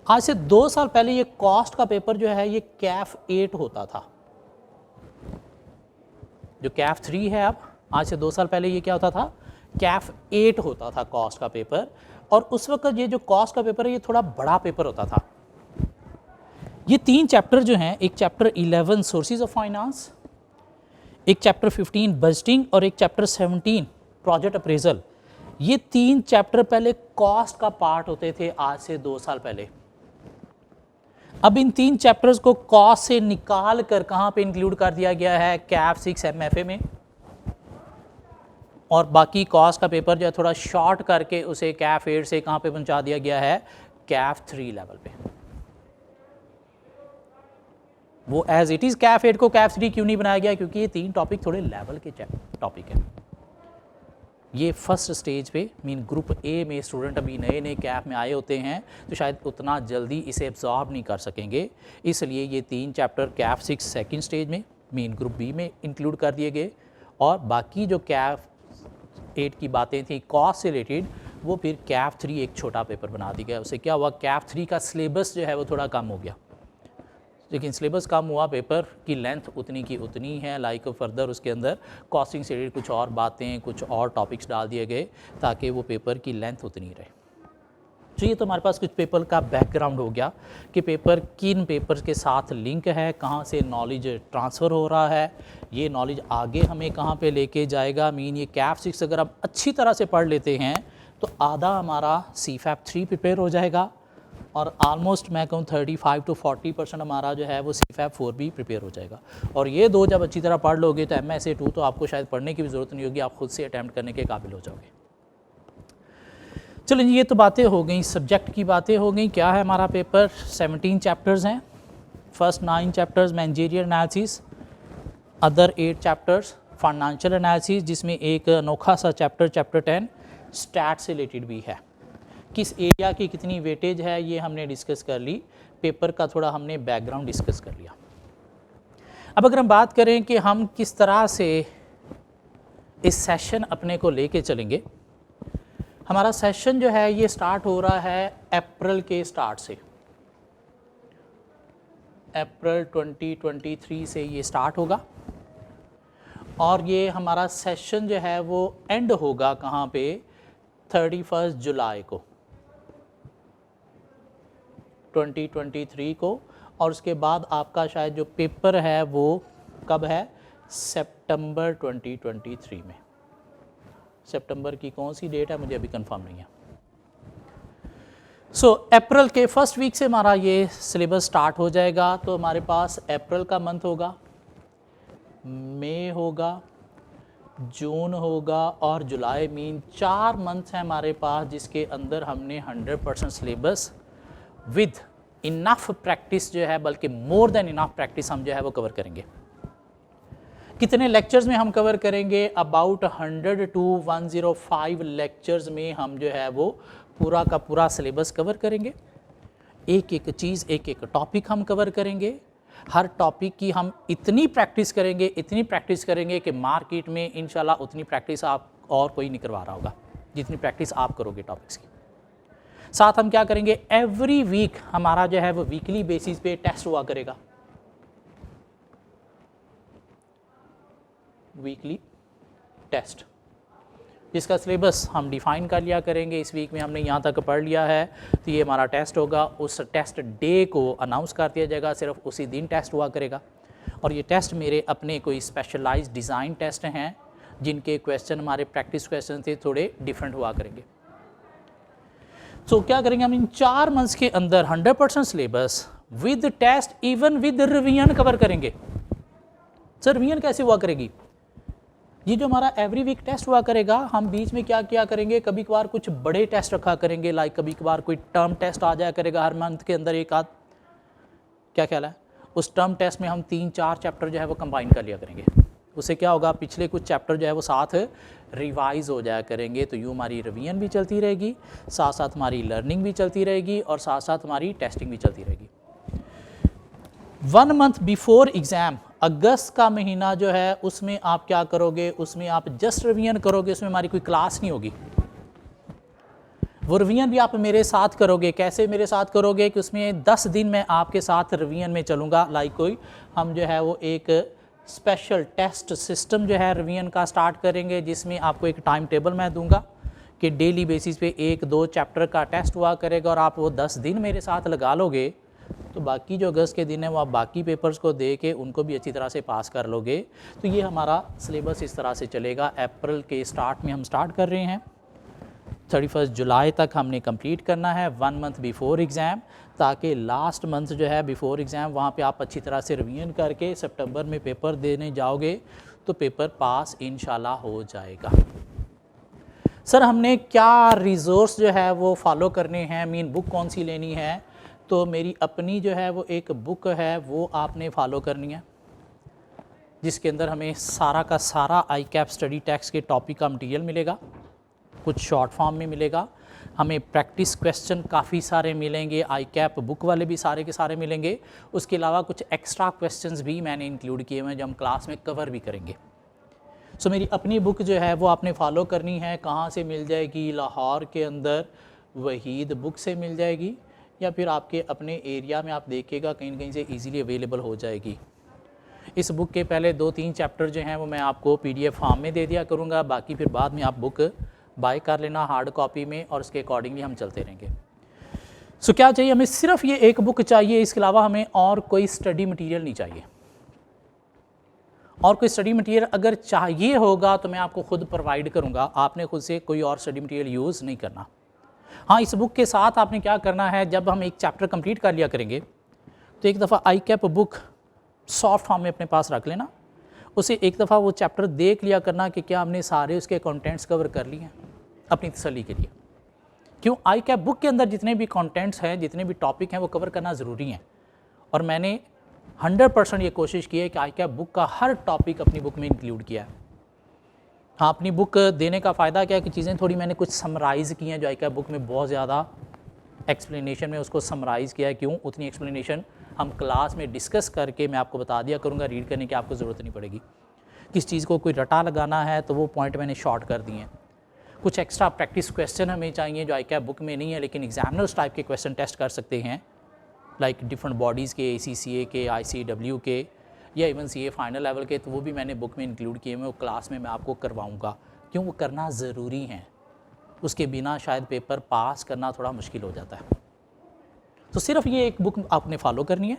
आज से 2 साल पहले ये कॉस्ट का पेपर जो है ये CAF 8 होता था। जो CAF 3 है अब, आज से 2 साल पहले ये क्या होता था, CAF 8 होता था कॉस्ट का पेपर। और उस वक्त ये जो कॉस्ट का पेपर है ये थोड़ा बड़ा पेपर होता था। ये 3 चैप्टर जो हैं, एक चैप्टर 11 सोर्सेज ऑफ फाइनेंस, एक चैप्टर 15 बजटिंग और एक चैप्टर 17 प्रोजेक्ट अप्रेजल, ये 3 चैप्टर पहले कॉस्ट का पार्ट होते थे आज से 2 साल पहले। अब इन 3 चैप्टर्स को कॉस्ट से निकाल कर कहाँ पे इंक्लूड कर दिया गया है, CAF 6 MFA में, और बाकी कॉस्ट का पेपर जो है थोड़ा शॉर्ट करके उसे CAF 8 से कहाँ पे पहुँचा दिया गया है, CAF 3 लेवल पे। वो एज इट इज़ CAF 8 को CAF 3 क्यों नहीं बनाया गया, क्योंकि ये 3 टॉपिक थोड़े लेवल के टॉपिक हैं। ये फर्स्ट स्टेज पे, मीन ग्रुप A में स्टूडेंट अभी नए नए CAF में आए होते हैं, तो शायद उतना जल्दी इसे एब्जॉर्ब नहीं कर सकेंगे, इसलिए ये 3 चैप्टर CAF 6 सेकेंड स्टेज में, मीन ग्रुप B में इंक्लूड कर दिए गए, और बाकी जो CAF 8 की बातें थी कॉस्ट से रिलेटेड, वो फिर CAF 3 एक छोटा पेपर बना दिया गया। उससे क्या हुआ, CAF 3 का सिलेबस जो है वो थोड़ा कम हो गया, लेकिन सिलेबस कम हुआ, पेपर की लेंथ उतनी की उतनी है। लाइक फर्दर उसके अंदर कॉस्टिंग से रिलेटेड कुछ और बातें, कुछ और टॉपिक्स डाल दिए गए ताकि वो पेपर की लेंथ उतनी रहे। तो ये तो हमारे पास कुछ पेपर का बैकग्राउंड हो गया कि पेपर किन पेपर्स के साथ लिंक है, कहाँ से नॉलेज ट्रांसफ़र हो रहा है, ये नॉलेज आगे हमें कहाँ पे लेके जाएगा। मीन ये CAF 6 अगर हम अच्छी तरह से पढ़ लेते हैं तो आधा हमारा CFAP 3 प्रिपेयर हो जाएगा, और आलमोस्ट मैं कहूँ 35 to 40% हमारा जो है वो CFAP 4 भी प्रिपेयर हो जाएगा। और ये 2 जब अच्छी तरह पढ़ लोगे तो MSA 2 तो आपको शायद पढ़ने की भी ज़रूरत नहीं होगी, आप खुद से अटैम्प्ट करने के काबिल हो जाओगे। चलो ये तो बातें हो गई, सब्जेक्ट की बातें हो गई। क्या है हमारा पेपर, 17 चैप्टर्स हैं। First 9 chapters managerial analysis, other 8 chapters financial analysis, जिसमें एक अनोखा सा चैप्टर 10 स्टैट से रिलेटेड भी है। किस एरिया की कितनी वेटेज है ये हमने डिस्कस कर ली, पेपर का थोड़ा हमने बैकग्राउंड डिस्कस कर लिया। अब अगर हम बात करें कि हम किस तरह से इस सेशन अपने को लेके चलेंगे, हमारा सेशन जो है ये स्टार्ट हो रहा है अप्रैल के स्टार्ट से, अप्रैल 2023 से ये स्टार्ट होगा और ये हमारा सेशन जो है वो एंड होगा कहाँ पे, 31 जुलाई को 2023 को। और उसके बाद आपका शायद जो पेपर है वो कब है, सितंबर 2023 में। सितंबर की कौन सी डेट है मुझे अभी कंफर्म नहीं है। सो अप्रैल के फर्स्ट वीक से हमारा ये सिलेबस स्टार्ट हो जाएगा। तो हमारे पास अप्रैल का मंथ होगा, मई होगा, जून होगा और जुलाई, मीन 4 मंथ हैं हमारे पास जिसके अंदर हमने 100% सिलेबस विद इनफ प्रैक्टिस जो है, बल्कि मोर देन इनफ प्रैक्टिस हम जो है वो कवर करेंगे। कितने लेक्चर्स में हम कवर करेंगे, अबाउट 100 to 105 लेक्चर्स में हम जो है वो पूरा का पूरा सिलेबस कवर करेंगे। एक एक चीज़, एक एक टॉपिक हम कवर करेंगे। हर टॉपिक की हम इतनी प्रैक्टिस करेंगे कि मार्केट में इंशाल्लाह उतनी प्रैक्टिस आप और कोई नहीं करवा रहा होगा जितनी प्रैक्टिस आप करोगे टॉपिक्स की। साथ हम क्या करेंगे, एवरी वीक हमारा जो है वो वीकली बेसिस पे टेस्ट हुआ करेगा, वीकली टेस्ट, जिसका सिलेबस हम डिफ़ाइन कर लिया करेंगे। इस वीक में हमने यहाँ तक पढ़ लिया है तो ये हमारा टेस्ट होगा। उस टेस्ट डे को अनाउंस कर दिया जाएगा, सिर्फ उसी दिन टेस्ट हुआ करेगा। और ये टेस्ट मेरे अपने कोई स्पेशलाइज्ड डिज़ाइन टेस्ट हैं जिनके क्वेश्चन हमारे प्रैक्टिस क्वेश्चन से थोड़े डिफरेंट हुआ करेंगे। तो क्या करेंगे हम इन 4 मंथ्स के अंदर 100% syllabus with test, even with revision cover करेंगे। सर रिवीजन कैसे हुआ करेगी, ये जो हमारा एवरी वीक टेस्ट हुआ करेगा, हम बीच में क्या किया करेंगे, कभी कभार कुछ बड़े टेस्ट रखा करेंगे, लाइक कभी कभार कोई टर्म टेस्ट आ जाया करेगा हर मंथ के अंदर एक आध, क्या ख्याल है, उस टर्म टेस्ट में हम 3-4 चैप्टर जो है वो कंबाइन कर लिया करेंगे। उससे क्या होगा, पिछले कुछ चैप्टर जो है वो साथ रिवाइज हो जाया करेंगे। तो यूँ हमारी रिवीजन भी चलती रहेगी, साथ साथ हमारी लर्निंग भी चलती रहेगी और साथ साथ हमारी टेस्टिंग भी चलती रहेगी। 1 मंथ बिफोर एग्ज़ाम, अगस्त का महीना जो है उसमें आप क्या करोगे, उसमें आप जस्ट रिवीजन करोगे, उसमें हमारी कोई क्लास नहीं होगी। वो रिवीजन भी आप मेरे साथ करोगे। कैसे मेरे साथ करोगे कि उसमें 10 दिन मैं आपके साथ रिवीजन में चलूँगा। लाइक कोई हम जो है वो एक स्पेशल टेस्ट सिस्टम जो है रिवीजन का स्टार्ट करेंगे, जिसमें आपको एक टाइम टेबल मैं दूंगा कि डेली बेसिस पे 1-2 चैप्टर का टेस्ट हुआ करेगा और आप वो 10 दिन मेरे साथ लगा लोगे तो बाकी जो अगस्त के दिन है वो आप बाकी पेपर्स को दे के उनको भी अच्छी तरह से पास कर लोगे। तो ये हमारा सिलेबस इस तरह से चलेगा। अप्रैल के स्टार्ट में हम स्टार्ट कर रहे हैं, 31 जुलाई तक हमने कंप्लीट करना है 1 मंथ बिफोर एग्ज़ाम, ताकि लास्ट मंथ जो है बिफोर एग्ज़ाम वहाँ पे आप अच्छी तरह से रिवीजन करके सितंबर में पेपर देने जाओगे तो पेपर पास इंशाल्लाह हो जाएगा। सर हमने क्या रिसोर्स जो है वो फॉलो करने हैं, मीन बुक कौन सी लेनी है, तो मेरी अपनी जो है वो एक बुक है वो आपने फॉलो करनी है, जिसके अंदर हमें सारा का सारा ICAP स्टडी टेक्स्ट के टॉपिक का मटीरियल मिलेगा, कुछ शॉर्ट फॉर्म में मिलेगा, हमें प्रैक्टिस क्वेश्चन काफ़ी सारे मिलेंगे, ICAP बुक वाले भी सारे के सारे मिलेंगे। उसके अलावा कुछ एक्स्ट्रा क्वेश्चंस भी मैंने इंक्लूड किए हुए हैं जो हम क्लास में कवर भी करेंगे। सो मेरी अपनी बुक जो है वो आपने फॉलो करनी है। कहाँ से मिल जाएगी, लाहौर के अंदर वहीद बुक से मिल जाएगी या फिर आपके अपने एरिया में आप देखिएगा कहीं न कहीं से ईज़िली अवेलेबल हो जाएगी। इस बुक के पहले 2-3 चैप्टर जो हैं वो मैं आपको PDF फॉर्म में दे दिया करूँगा, बाकी फिर बाद में आप बुक बाय कर लेना हार्ड कॉपी में और उसके अकॉर्डिंगली हम चलते रहेंगे। सो क्या चाहिए हमें, सिर्फ ये एक बुक चाहिए, इसके अलावा हमें और कोई स्टडी मटेरियल नहीं चाहिए। और कोई स्टडी मटेरियल अगर चाहिए होगा तो मैं आपको खुद प्रोवाइड करूँगा, आपने खुद से कोई और स्टडी मटेरियल यूज़ नहीं करना। हाँ, इस बुक के साथ आपने क्या करना है, जब हम एक चैप्टर कंप्लीट कर लिया करेंगे तो एक दफ़ा ICAP बुक सॉफ्ट फॉर्म में अपने पास रख लेना, उसे एक दफ़ा वो चैप्टर देख लिया करना कि क्या हमने सारे उसके कंटेंट्स कवर कर लिए हैं अपनी तसल्ली के लिए। क्यों, ICAP बुक के अंदर जितने भी कंटेंट्स हैं, जितने भी टॉपिक हैं वो कवर करना ज़रूरी हैं और मैंने 100% ये कोशिश की है कि ICAP बुक का हर टॉपिक अपनी बुक में इंक्लूड किया है। हाँ, अपनी बुक देने का फ़ायदा क्या है कि चीज़ें थोड़ी मैंने कुछ समराइज़ की हैं जो ICAP बुक में बहुत ज़्यादा एक्सप्लेनेशन में उसको समराइज़ किया है। क्यों, उतनी एक्सप्लेनेशन हम क्लास में डिस्कस करके मैं आपको बता दिया करूँगा, रीड करने की आपको ज़रूरत नहीं पड़ेगी। किस चीज़ को कोई रटा लगाना है तो वो पॉइंट मैंने शॉर्ट कर दिए हैं। कुछ एक्स्ट्रा प्रैक्टिस क्वेश्चन हमें चाहिए जो ICAP बुक में नहीं है, लेकिन एग्जामिनर्स टाइप के क्वेश्चन टेस्ट कर सकते हैं, लाइक डिफरेंट बॉडीज़ के, ACCA के, ICW के, या इवन CA फाइनल लेवल के, तो वो भी मैंने बुक में इंक्लूड किए हुए, वो क्लास में मैं आपको करवाऊँगा। क्यों? वो करना ज़रूरी है, उसके बिना शायद पेपर पास करना थोड़ा मुश्किल हो जाता है। तो सिर्फ ये एक बुक आपने फॉलो करनी है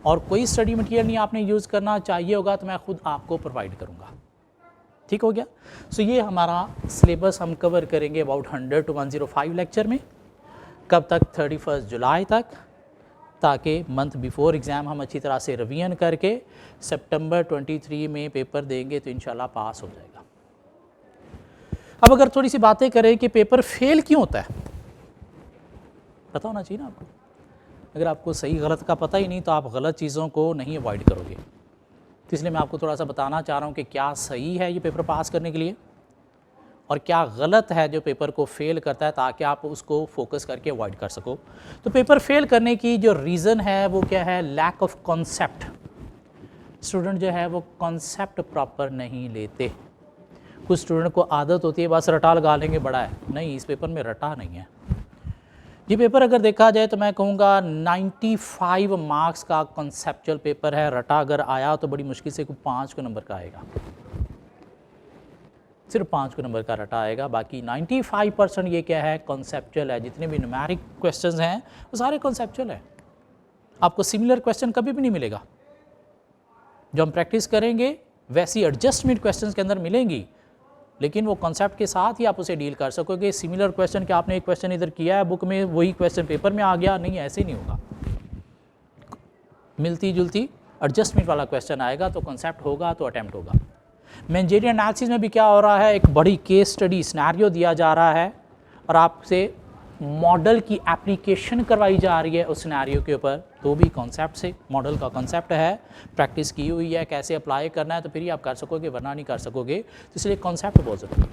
और कोई स्टडी मटेरियल नहीं आपने यूज़ करना, चाहिए होगा तो मैं खुद आपको प्रोवाइड करूँगा। ठीक हो गया? सो ये हमारा सिलेबस हम कवर करेंगे अबाउट 100 to 105 लेक्चर में। कब तक? 31 जुलाई तक, ताकि मंथ बिफोर एग्ज़ाम हम अच्छी तरह से रिवीजन करके सितंबर 23 में पेपर देंगे तो इंशाल्लाह पास हो जाएगा। अब अगर थोड़ी सी बातें करें कि पेपर फेल क्यों होता है, पता होना चाहिए ना आपको। अगर आपको सही गलत का पता ही नहीं तो आप गलत चीज़ों को नहीं अवॉइड करोगे। तो इसलिए मैं आपको थोड़ा सा बताना चाह रहा हूँ कि क्या सही है ये पेपर पास करने के लिए और क्या गलत है जो पेपर को फेल करता है, ताकि आप उसको फोकस करके अवॉइड कर सको। तो पेपर फेल करने की जो रीज़न है वो क्या है? Lack of concept. स्टूडेंट जो है वो कॉन्सेप्ट प्रॉपर नहीं लेते। कुछ स्टूडेंट को आदत होती है बस रटा लगा लेंगे, बड़ा है। नहीं, इस पेपर में रटा नहीं है। ये पेपर अगर देखा जाए तो मैं कहूँगा 95 मार्क्स का कॉन्सेप्चुअल पेपर है। रटा अगर आया तो बड़ी मुश्किल से 5 को नंबर का आएगा, सिर्फ 5 को नंबर का रटा आएगा। बाकी 95% ये क्या है? कॉन्सेप्चुअल है। जितने भी न्यूमेरिक क्वेश्चंस हैं वो सारे कॉन्सेप्चुअल है। आपको सिमिलर क्वेश्चन कभी भी नहीं मिलेगा। जो हम प्रैक्टिस करेंगे वैसी एडजस्टमेंट क्वेश्चंस के अंदर मिलेंगी, लेकिन वो कॉन्सेप्ट के साथ ही आप उसे डील कर सकोगे। सिमिलर क्वेश्चन कि आपने एक क्वेश्चन इधर किया है बुक में, वही क्वेश्चन पेपर में आ गया, नहीं, ऐसे नहीं होगा। मिलती जुलती एडजस्टमेंट वाला क्वेश्चन आएगा तो कॉन्सेप्ट होगा तो अटैम्प्ट होगा। मैनेजरियल एनालिसिस में भी क्या हो रहा है? एक बड़ी केस स्टडी सिनेरियो दिया जा रहा है और आपसे मॉडल की एप्लीकेशन करवाई जा रही है उस सिनेरियो के ऊपर, तो भी कॉन्सेप्ट से, मॉडल का कॉन्सेप्ट है, प्रैक्टिस की हुई है, कैसे अप्लाई करना है, तो फिर ही आप कर सकोगे, वरना नहीं कर सकोगे। तो इसलिए कॉन्सेप्ट बहुत ज़रूरी है।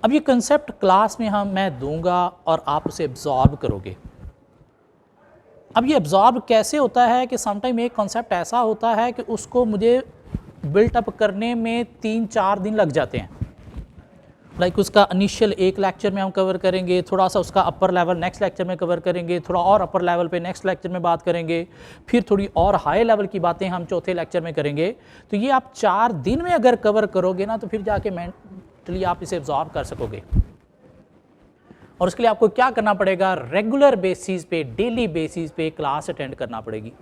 अब ये कॉन्सेप्ट क्लास में मैं दूंगा और आप उसे एब्जॉर्ब करोगे। अब ये एब्जॉर्ब कैसे होता है कि समटाइम एक कॉन्सेप्ट ऐसा होता है कि उसको मुझे बिल्टअप करने में 3-4 दिन लग जाते हैं। लाइक उसका इनिशियल एक लेक्चर में हम कवर करेंगे, थोड़ा सा उसका अपर लेवल नेक्स्ट लेक्चर में कवर करेंगे, थोड़ा और अपर लेवल पे नेक्स्ट लेक्चर में बात करेंगे, फिर थोड़ी और हाई लेवल की बातें हम चौथे लेक्चर में करेंगे। तो ये आप 4 दिन में अगर कवर करोगे ना तो फिर जाके मेंटली आप इसे एब्जॉर्ब कर सकोगे। और उसके लिए आपको क्या करना पड़ेगा? रेगुलर बेसिस पे, डेली बेसिस पे क्लास अटेंड करना पड़ेगी।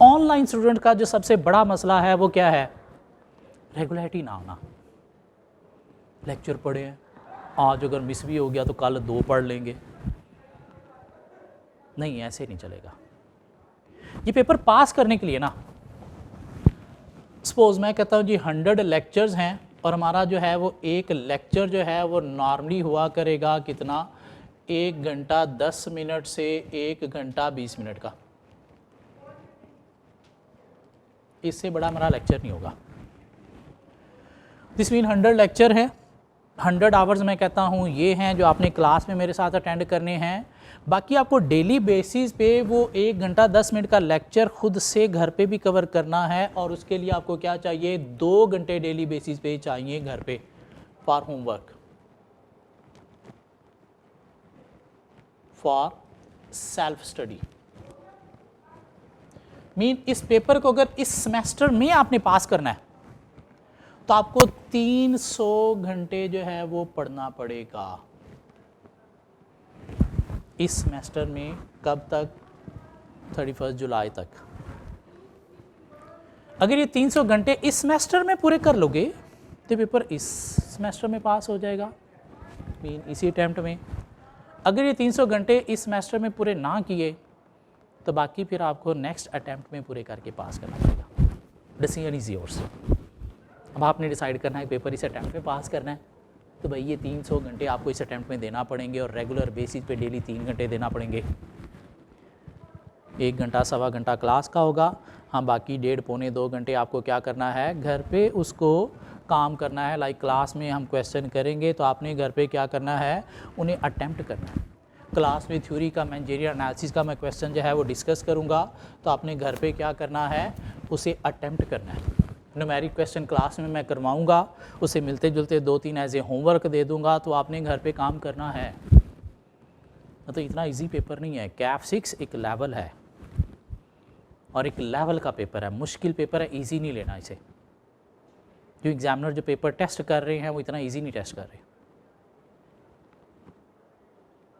ऑनलाइन स्टूडेंट का जो सबसे बड़ा मसला है वो क्या है? रेगुलरिटी ना होना। लेक्चर पढ़े हैं, आज अगर मिस भी हो गया तो कल 2 पढ़ लेंगे, नहीं, ऐसे नहीं चलेगा। ये पेपर पास करने के लिए ना, सपोज मैं कहता हूँ जी 100 लेक्चर्स हैं और हमारा जो है वो एक लेक्चर जो है वो नॉर्मली हुआ करेगा कितना? 1 घंटा 10 मिनट से 1 घंटा 20 मिनट का। इससे बड़ा हमारा लेक्चर नहीं होगा। दिस मीन 100 लेक्चर है, 100 आवर्स मैं कहता हूँ ये हैं जो आपने क्लास में मेरे साथ अटेंड करने हैं। बाकी आपको डेली बेसिस पे वो 1 घंटा 10 मिनट का लेक्चर खुद से घर पे भी कवर करना है और उसके लिए आपको क्या चाहिए? 2 घंटे डेली बेसिस पे चाहिए घर पे for homework, for self study. Mean इस पेपर को अगर इस सेमेस्टर में आपने पास करना है तो आपको 300 घंटे जो है वो पढ़ना पड़ेगा इस सेमेस्टर में। कब तक? 31 जुलाई तक। अगर ये 300 घंटे इस सेमेस्टर में पूरे कर लोगे तो पेपर इस सेमेस्टर में पास हो जाएगा, मीन इसी अटैम्प्ट में। अगर ये 300 घंटे इस सेमेस्टर में पूरे ना किए तो बाकी फिर आपको नेक्स्ट अटैम्प्ट में पूरे करके पास करना पड़ेगा। Decision is yours. अब आपने डिसाइड करना है पेपर इस अटैम्प्ट में पास करना है तो भाई ये 300 घंटे आपको इस अटैम्प्ट में देना पड़ेंगे और रेगुलर बेसिस पे डेली 3 घंटे देना पड़ेंगे। 1 घंटा सवा घंटा क्लास का होगा, हाँ, बाकी 1.5 पौने 2 घंटे आपको क्या करना है? घर पे उसको काम करना है। लाइक क्लास में हम क्वेश्चन करेंगे तो आपने घर पे क्या करना है? उन्हें अटैम्प्ट करना है। क्लास में थ्योरी का मैनेजरियल एनालिसिस का मैं क्वेश्चन जो है वो डिस्कस करूँगा, तो आपने घर पे क्या करना है, उसे अटेम्प्ट करना है। न्यूमेरिक क्वेश्चन क्लास में मैं करवाऊँगा, उसे मिलते जुलते 2-3 एज ए होमवर्क दे दूँगा, तो आपने घर पे काम करना है। तो इतना इजी पेपर नहीं है। कैफ 6 एक लेवल है और एक लेवल का पेपर है, मुश्किल पेपर है, इजी नहीं लेना इसे। जो एग्जामिनर जो पेपर टेस्ट कर रहे हैं वो इतना इजी नहीं टेस्ट कर रहे।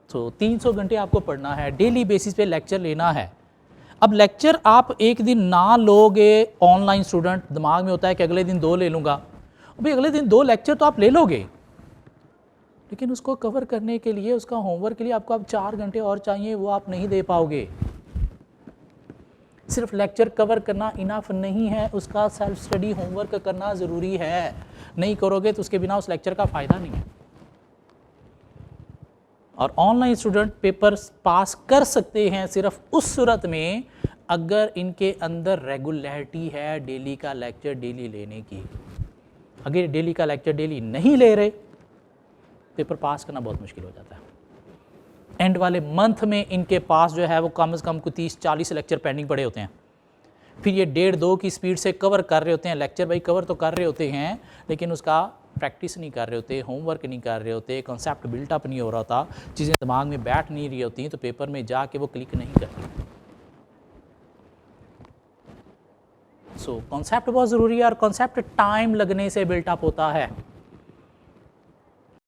तो 300 घंटे आपको पढ़ना है, डेली बेसिस पे लेक्चर लेना है। अब लेक्चर आप एक दिन ना लोगे, ऑनलाइन स्टूडेंट दिमाग में होता है कि अगले दिन 2 ले लूँगा। भाई अगले दिन 2 लेक्चर तो आप ले लोगे, लेकिन उसको कवर करने के लिए, उसका होमवर्क के लिए आपको अब 4 घंटे और चाहिए, वो आप नहीं दे पाओगे। सिर्फ लेक्चर कवर करना इनफ नहीं है, उसका सेल्फ स्टडी होमवर्क करना ज़रूरी है। नहीं करोगे तो उसके बिना उस लेक्चर का फ़ायदा नहीं है। और ऑनलाइन स्टूडेंट पेपर पास कर सकते हैं सिर्फ उस सूरत में अगर इनके अंदर रेगुलरिटी है डेली का लेक्चर डेली लेने की। अगर डेली का लेक्चर डेली नहीं ले रहे, पेपर पास करना बहुत मुश्किल हो जाता है। एंड वाले मंथ में इनके पास जो है वो कम से कम 30-40 लेक्चर पेंडिंग पड़े होते हैं। फिर ये 1.5-2 की स्पीड से कवर कर रहे होते हैं लेक्चर। भाई कवर तो कर रहे होते हैं, लेकिन उसका प्रैक्टिस नहीं कर रहे होते, होमवर्क नहीं कर रहे होते, कॉन्सेप्ट बिल्टअप नहीं हो रहा होता, चीज़ें दिमाग में बैठ नहीं रही होती, तो पेपर में जाके वो क्लिक नहीं करती। सो कॉन्सेप्ट बहुत ज़रूरी है, और कॉन्सेप्ट टाइम लगने से बिल्टअप होता है।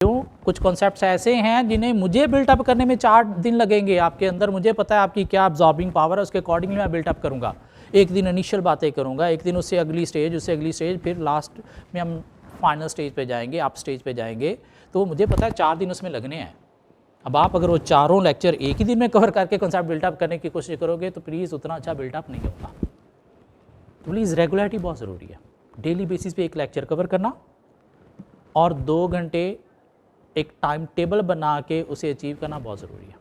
क्यों? कुछ कॉन्सेप्ट्स ऐसे हैं जिन्हें मुझे बिल्टअप करने में 4 दिन लगेंगे आपके अंदर। मुझे पता है आपकी क्या अब्जॉर्बिंग पावर है, उसके अकॉर्डिंगली मैं बिल्टअप करूँगा। एक दिन इनिशियल बातें करूँगा, एक दिन उससे अगली स्टेज, उससे अगली स्टेज, फिर लास्ट में हम फाइनल स्टेज पे जाएंगे, आप स्टेज पे जाएंगे। तो मुझे पता है 4 दिन उसमें लगने हैं। अब आप अगर वो चारों लेक्चर एक ही दिन में कवर करके कॉन्सेप्ट बिल्टअप करने की कोशिश करोगे तो प्लीज़ उतना अच्छा बिल्टअप नहीं होगा। तो प्लीज़ रेगुलरिटी बहुत ज़रूरी है। डेली बेसिस पे एक लेक्चर कवर करना और 2 घंटे एक टाइम टेबल बना के उसे अचीव करना बहुत ज़रूरी है।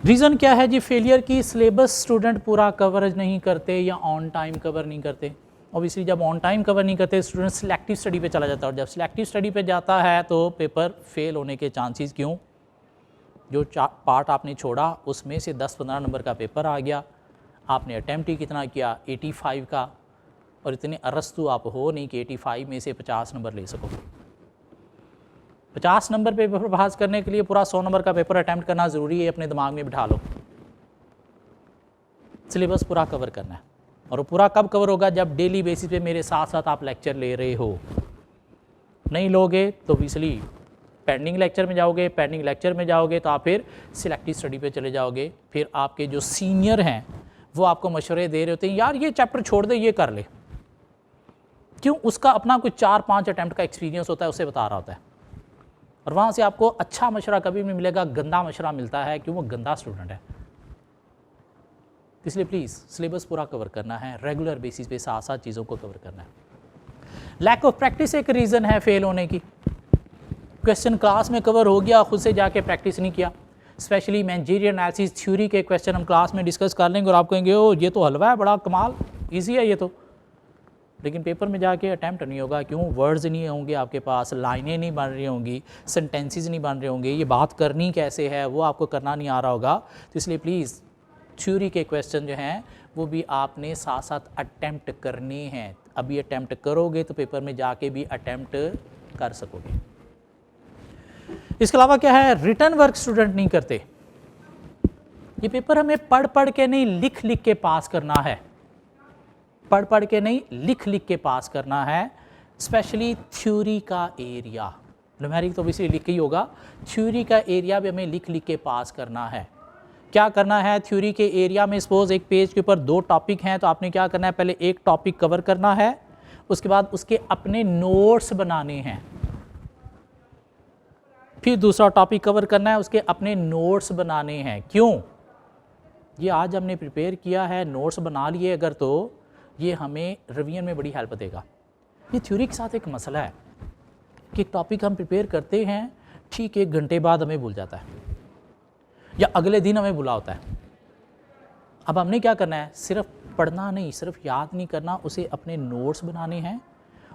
रीज़न क्या है जी फेलियर की? सिलेबस स्टूडेंट पूरा कवरेज नहीं करते या ऑन टाइम कवर नहीं करते। ऑब्वियसली जब ऑन टाइम कवर नहीं करते स्टूडेंट सिलेक्टिव स्टडी पे चला जाता है, और जब सिलेक्टिव स्टडी पे जाता है तो पेपर फेल होने के चांसेस, क्यों? जो पार्ट आपने छोड़ा उसमें से 10-15 नंबर का पेपर आ गया, आपने अटैम्प्ट ही कितना किया? 85 का, और इतने अरस्तु आप हो नहीं कि 85 में से 50 नंबर ले सको। 50 नंबर पे पेपर पास करने के लिए पूरा 100 नंबर का पेपर अटैम्प्ट करना ज़रूरी है, अपने दिमाग में बिठा लो। सिलेबस पूरा कवर करना है, और वो पूरा कब कवर होगा? जब डेली बेसिस पे मेरे साथ साथ आप लेक्चर ले रहे हो। नहीं लोगे तो ऑब्वियसली पेंडिंग लेक्चर में जाओगे, पेंडिंग लेक्चर में जाओगे तो आप फिर सिलेक्टिव स्टडी पे चले जाओगे। फिर आपके जो सीनियर हैं वो आपको मशवरे दे रहे होते हैं, यार ये चैप्टर छोड़ दे, ये कर ले। क्यों? उसका अपना कुछ 4-5 अटैम्प्ट का एक्सपीरियंस होता है, उससे बता रहा होता है, और वहाँ से आपको अच्छा मशवरा कभी नहीं मिलेगा, गंदा मशवरा मिलता है, क्यों? वो गंदा स्टूडेंट है। इसलिए प्लीज़ सिलेबस पूरा कवर करना है, रेगुलर बेसिस पे साथ साथ चीज़ों को कवर करना है। लैक ऑफ प्रैक्टिस एक रीज़न है फेल होने की। क्वेश्चन क्लास में कवर हो गया, खुद से जाके प्रैक्टिस नहीं किया। स्पेशली मैनेजरियल एनालिसिस थ्योरी के क्वेश्चन हम क्लास में डिस्कस कर लेंगे और आप कहेंगे ओ ये तो हलवा है, बड़ा कमाल, ईजी है ये तो, लेकिन पेपर में जाके अटैम्प्ट नहीं होगा। क्यों? वर्ड्स नहीं होंगे आपके पास, लाइनें नहीं बन रही होंगी, सेंटेंसेस नहीं बन रहे होंगे, ये बात करनी कैसे है वो आपको करना नहीं आ रहा होगा। तो इसलिए प्लीज़ थ्योरी के क्वेश्चन जो हैं वो भी आपने साथ साथ अटैम्प्ट करने हैं। अभी अटैम्प्ट करोगे तो पेपर में जाके भी अटैम्प्ट कर सकोगे। इसके अलावा क्या है? रिटर्न वर्क स्टूडेंट नहीं करते। ये पेपर हमें पढ़ पढ़ के नहीं, लिख लिख के पास करना है। पढ़ पढ़ के नहीं, लिख लिख के पास करना है। स्पेशली थ्योरी का एरिया, न्यूमेरिक तो ऑब्वियसली लिख ही होगा, थ्योरी का एरिया भी हमें लिख लिख के पास करना है। क्या करना है? थ्योरी के एरिया में सपोज एक पेज के ऊपर 2 टॉपिक हैं, तो आपने क्या करना है? पहले एक टॉपिक कवर करना है, उसके बाद उसके अपने नोट्स बनाने हैं। फिर दूसरा टॉपिक कवर करना है, उसके अपने नोट्स बनाने हैं। क्यों? ये आज हमने प्रिपेयर किया है, नोट्स बना लिए अगर, तो ये हमें रिवीजन में बड़ी हेल्प देगा। ये थ्योरी के साथ एक मसला है कि एक टॉपिक हम प्रिपेयर करते हैं, ठीक 1 घंटे बाद हमें भूल जाता है या अगले दिन हमें भूला होता है। अब हमने क्या करना है? सिर्फ पढ़ना नहीं, सिर्फ याद नहीं करना, उसे अपने नोट्स बनाने हैं,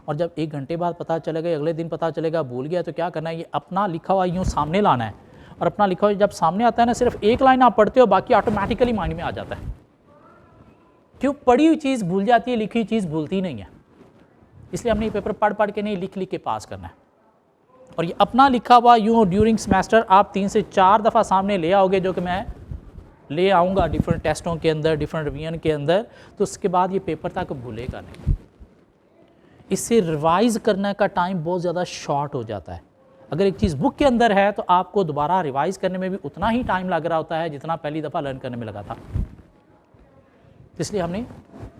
और जब 1 घंटे बाद पता चलेगा, अगले दिन पता चलेगा भूल गया, तो क्या करना है? ये अपना लिखा हुआ यूँ सामने लाना है और अपना लिखा हुआ जब सामने आता है ना, सिर्फ एक लाइन आप पढ़ते हो, बाकी ऑटोमेटिकली माइंड में आ जाता है। क्यों? पढ़ी हुई चीज़ भूल जाती है, लिखी हुई चीज़ भूलती नहीं है। इसलिए हमने ये पेपर पढ़ पढ़ के नहीं, लिख लिख के पास करना है। और ये अपना लिखा हुआ यूँ ड्यूरिंग सेमेस्टर आप 3 से 4 दफ़ा सामने ले आओगे, जो कि मैं ले आऊँगा डिफरेंट टेस्टों के अंदर, डिफरेंट रिवीजन के अंदर, तो उसके बाद ये पेपर तक भूलेगा नहीं। इससे रिवाइज करने का टाइम बहुत ज़्यादा शॉर्ट हो जाता है। अगर एक चीज़ बुक के अंदर है तो आपको दोबारा रिवाइज करने में भी उतना ही टाइम लग रहा होता है जितना पहली दफ़ा लर्न करने में लगा था। इसलिए हमने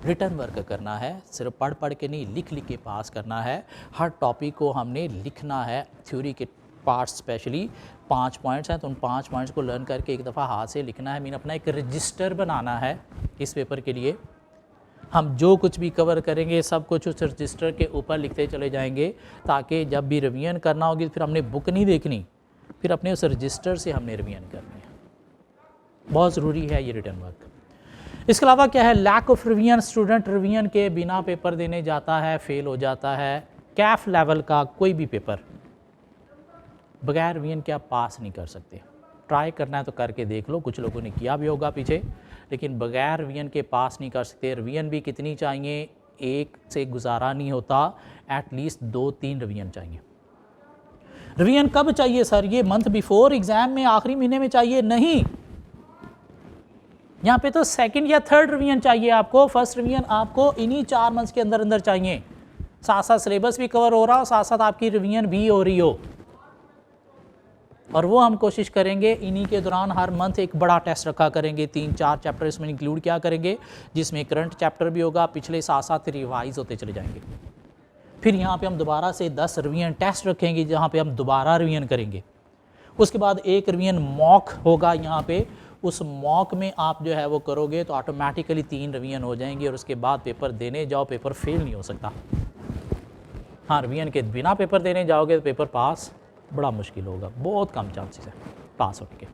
रिटर्न वर्क करना है, सिर्फ पढ़ पढ़ के नहीं, लिख लिख के पास करना है। हर टॉपिक को हमने लिखना है, थ्योरी के पार्ट्स स्पेशली 5 पॉइंट्स हैं, तो उन 5 पॉइंट्स को लर्न करके एक दफ़ा हाथ से लिखना है। मीन अपना एक रजिस्टर बनाना है इस पेपर के लिए। हम जो कुछ भी कवर करेंगे सब कुछ उस रजिस्टर के ऊपर लिखते चले जाएंगे, ताकि जब भी रिवीजन करना होगी फिर हमने बुक नहीं देखनी, फिर अपने उस रजिस्टर से हमने रिवीजन करनी है। बहुत ज़रूरी है ये रिटर्न वर्क। इसके अलावा क्या है, lack of revision. Student revision के बिना पेपर देने जाता है, फेल हो जाता है। कैफ लेवल का कोई भी पेपर बगैर रिवीजन के आप पास नहीं कर सकते। ट्राई करना है तो करके देख लो, कुछ लोगों ने किया भी होगा पीछे, लेकिन बगैर रिवीजन के पास नहीं कर सकते। रिवीजन भी कितनी चाहिए, एक से गुजारा नहीं होता, एटलीस्ट 2-3 रिवीजन चाहिए। रिवीजन कब चाहिए सर? ये मंथ बिफोर एग्जाम में, आखिरी महीने में चाहिए? नहीं, यहाँ पे तो सेकंड या थर्ड रिवीजन चाहिए आपको। फर्स्ट रिवीजन आपको इन्हीं 4 मंथ्स के अंदर अंदर चाहिए, साथ साथ सिलेबस भी कवर हो रहा हो, साथ साथ आपकी रिवीजन भी हो रही हो। और वो हम कोशिश करेंगे इन्हीं के दौरान हर मंथ एक बड़ा टेस्ट रखा करेंगे, 3-4 चैप्टर इसमें इंक्लूड क्या करेंगे, जिसमें करंट चैप्टर भी होगा, पिछले साथ साथ रिवाइज होते चले जाएंगे। फिर यहाँ पे हम दोबारा से 10 रिवीजन टेस्ट रखेंगे, जहाँ पे हम दोबारा रिवीजन करेंगे। उसके बाद एक रिवीजन मॉक होगा यहाँ पे, उस मॉक में आप जो है वो करोगे तो ऑटोमेटिकली 3 रिवीजन हो जाएंगे, और उसके बाद पेपर देने जाओ, पेपर फेल नहीं हो सकता। हाँ, रिवीजन के बिना पेपर देने जाओगे तो पेपर पास बड़ा मुश्किल होगा, बहुत कम चांसेस है पास होने के।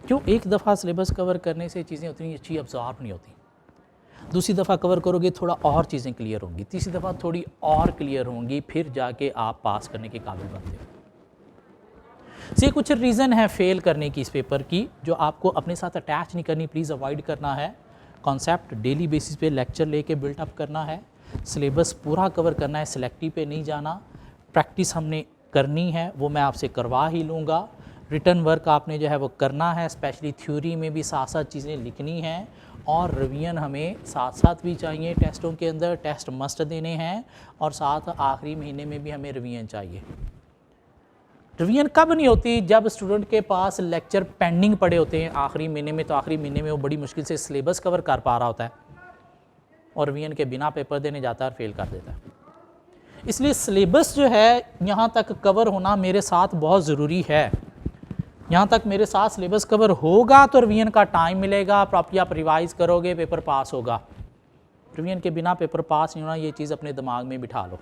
क्यों? एक दफ़ा सिलेबस कवर करने से चीज़ें उतनी अच्छी अब्जॉर्ब नहीं होती। दूसरी दफ़ा कवर करोगे थोड़ा और चीज़ें क्लियर होंगी, तीसरी दफ़ा थोड़ी और क्लियर होंगी, फिर जाके आप पास करने के काबिल बनते हो। ये कुछ रीज़न है फेल करने की इस पेपर की, जो आपको अपने साथ अटैच नहीं करनी, प्लीज़ अवॉइड करना है। कॉन्सेप्ट डेली बेसिस पे लेक्चर लेके बिल्टअप करना है, सिलेबस पूरा कवर करना है, सिलेक्टिव पे नहीं जाना। प्रैक्टिस हमने करनी है, वो मैं आपसे करवा ही लूँगा। रिटर्न वर्क आपने जो है वो करना है, स्पेशली थ्योरी में भी साथ साथ चीज़ें लिखनी हैं, और रिवीजन हमें साथ साथ भी चाहिए। टेस्टों के अंदर टेस्ट मस्ट देने हैं, और साथ आखिरी महीने में भी हमें रिवीजन चाहिए। रिवीजन कब नहीं होती? जब स्टूडेंट के पास लेक्चर पेंडिंग पड़े होते हैं आखिरी महीने में, तो आखिरी महीने में वो बड़ी मुश्किल से सिलेबस कवर कर पा रहा होता है, और रिवीजन के बिना पेपर देने जाता है और फेल कर देता है। इसलिए सिलेबस जो है यहाँ तक कवर होना मेरे साथ बहुत ज़रूरी है। यहाँ तक मेरे साथ सिलेबस कवर होगा तो रिवीजन का टाइम मिलेगा, प्रॉपर्ली आप रिवाइज करोगे, पेपर पास होगा। रिवीजन के बिना पेपर पास नहीं होना, ये चीज़ अपने दिमाग में बिठा लो।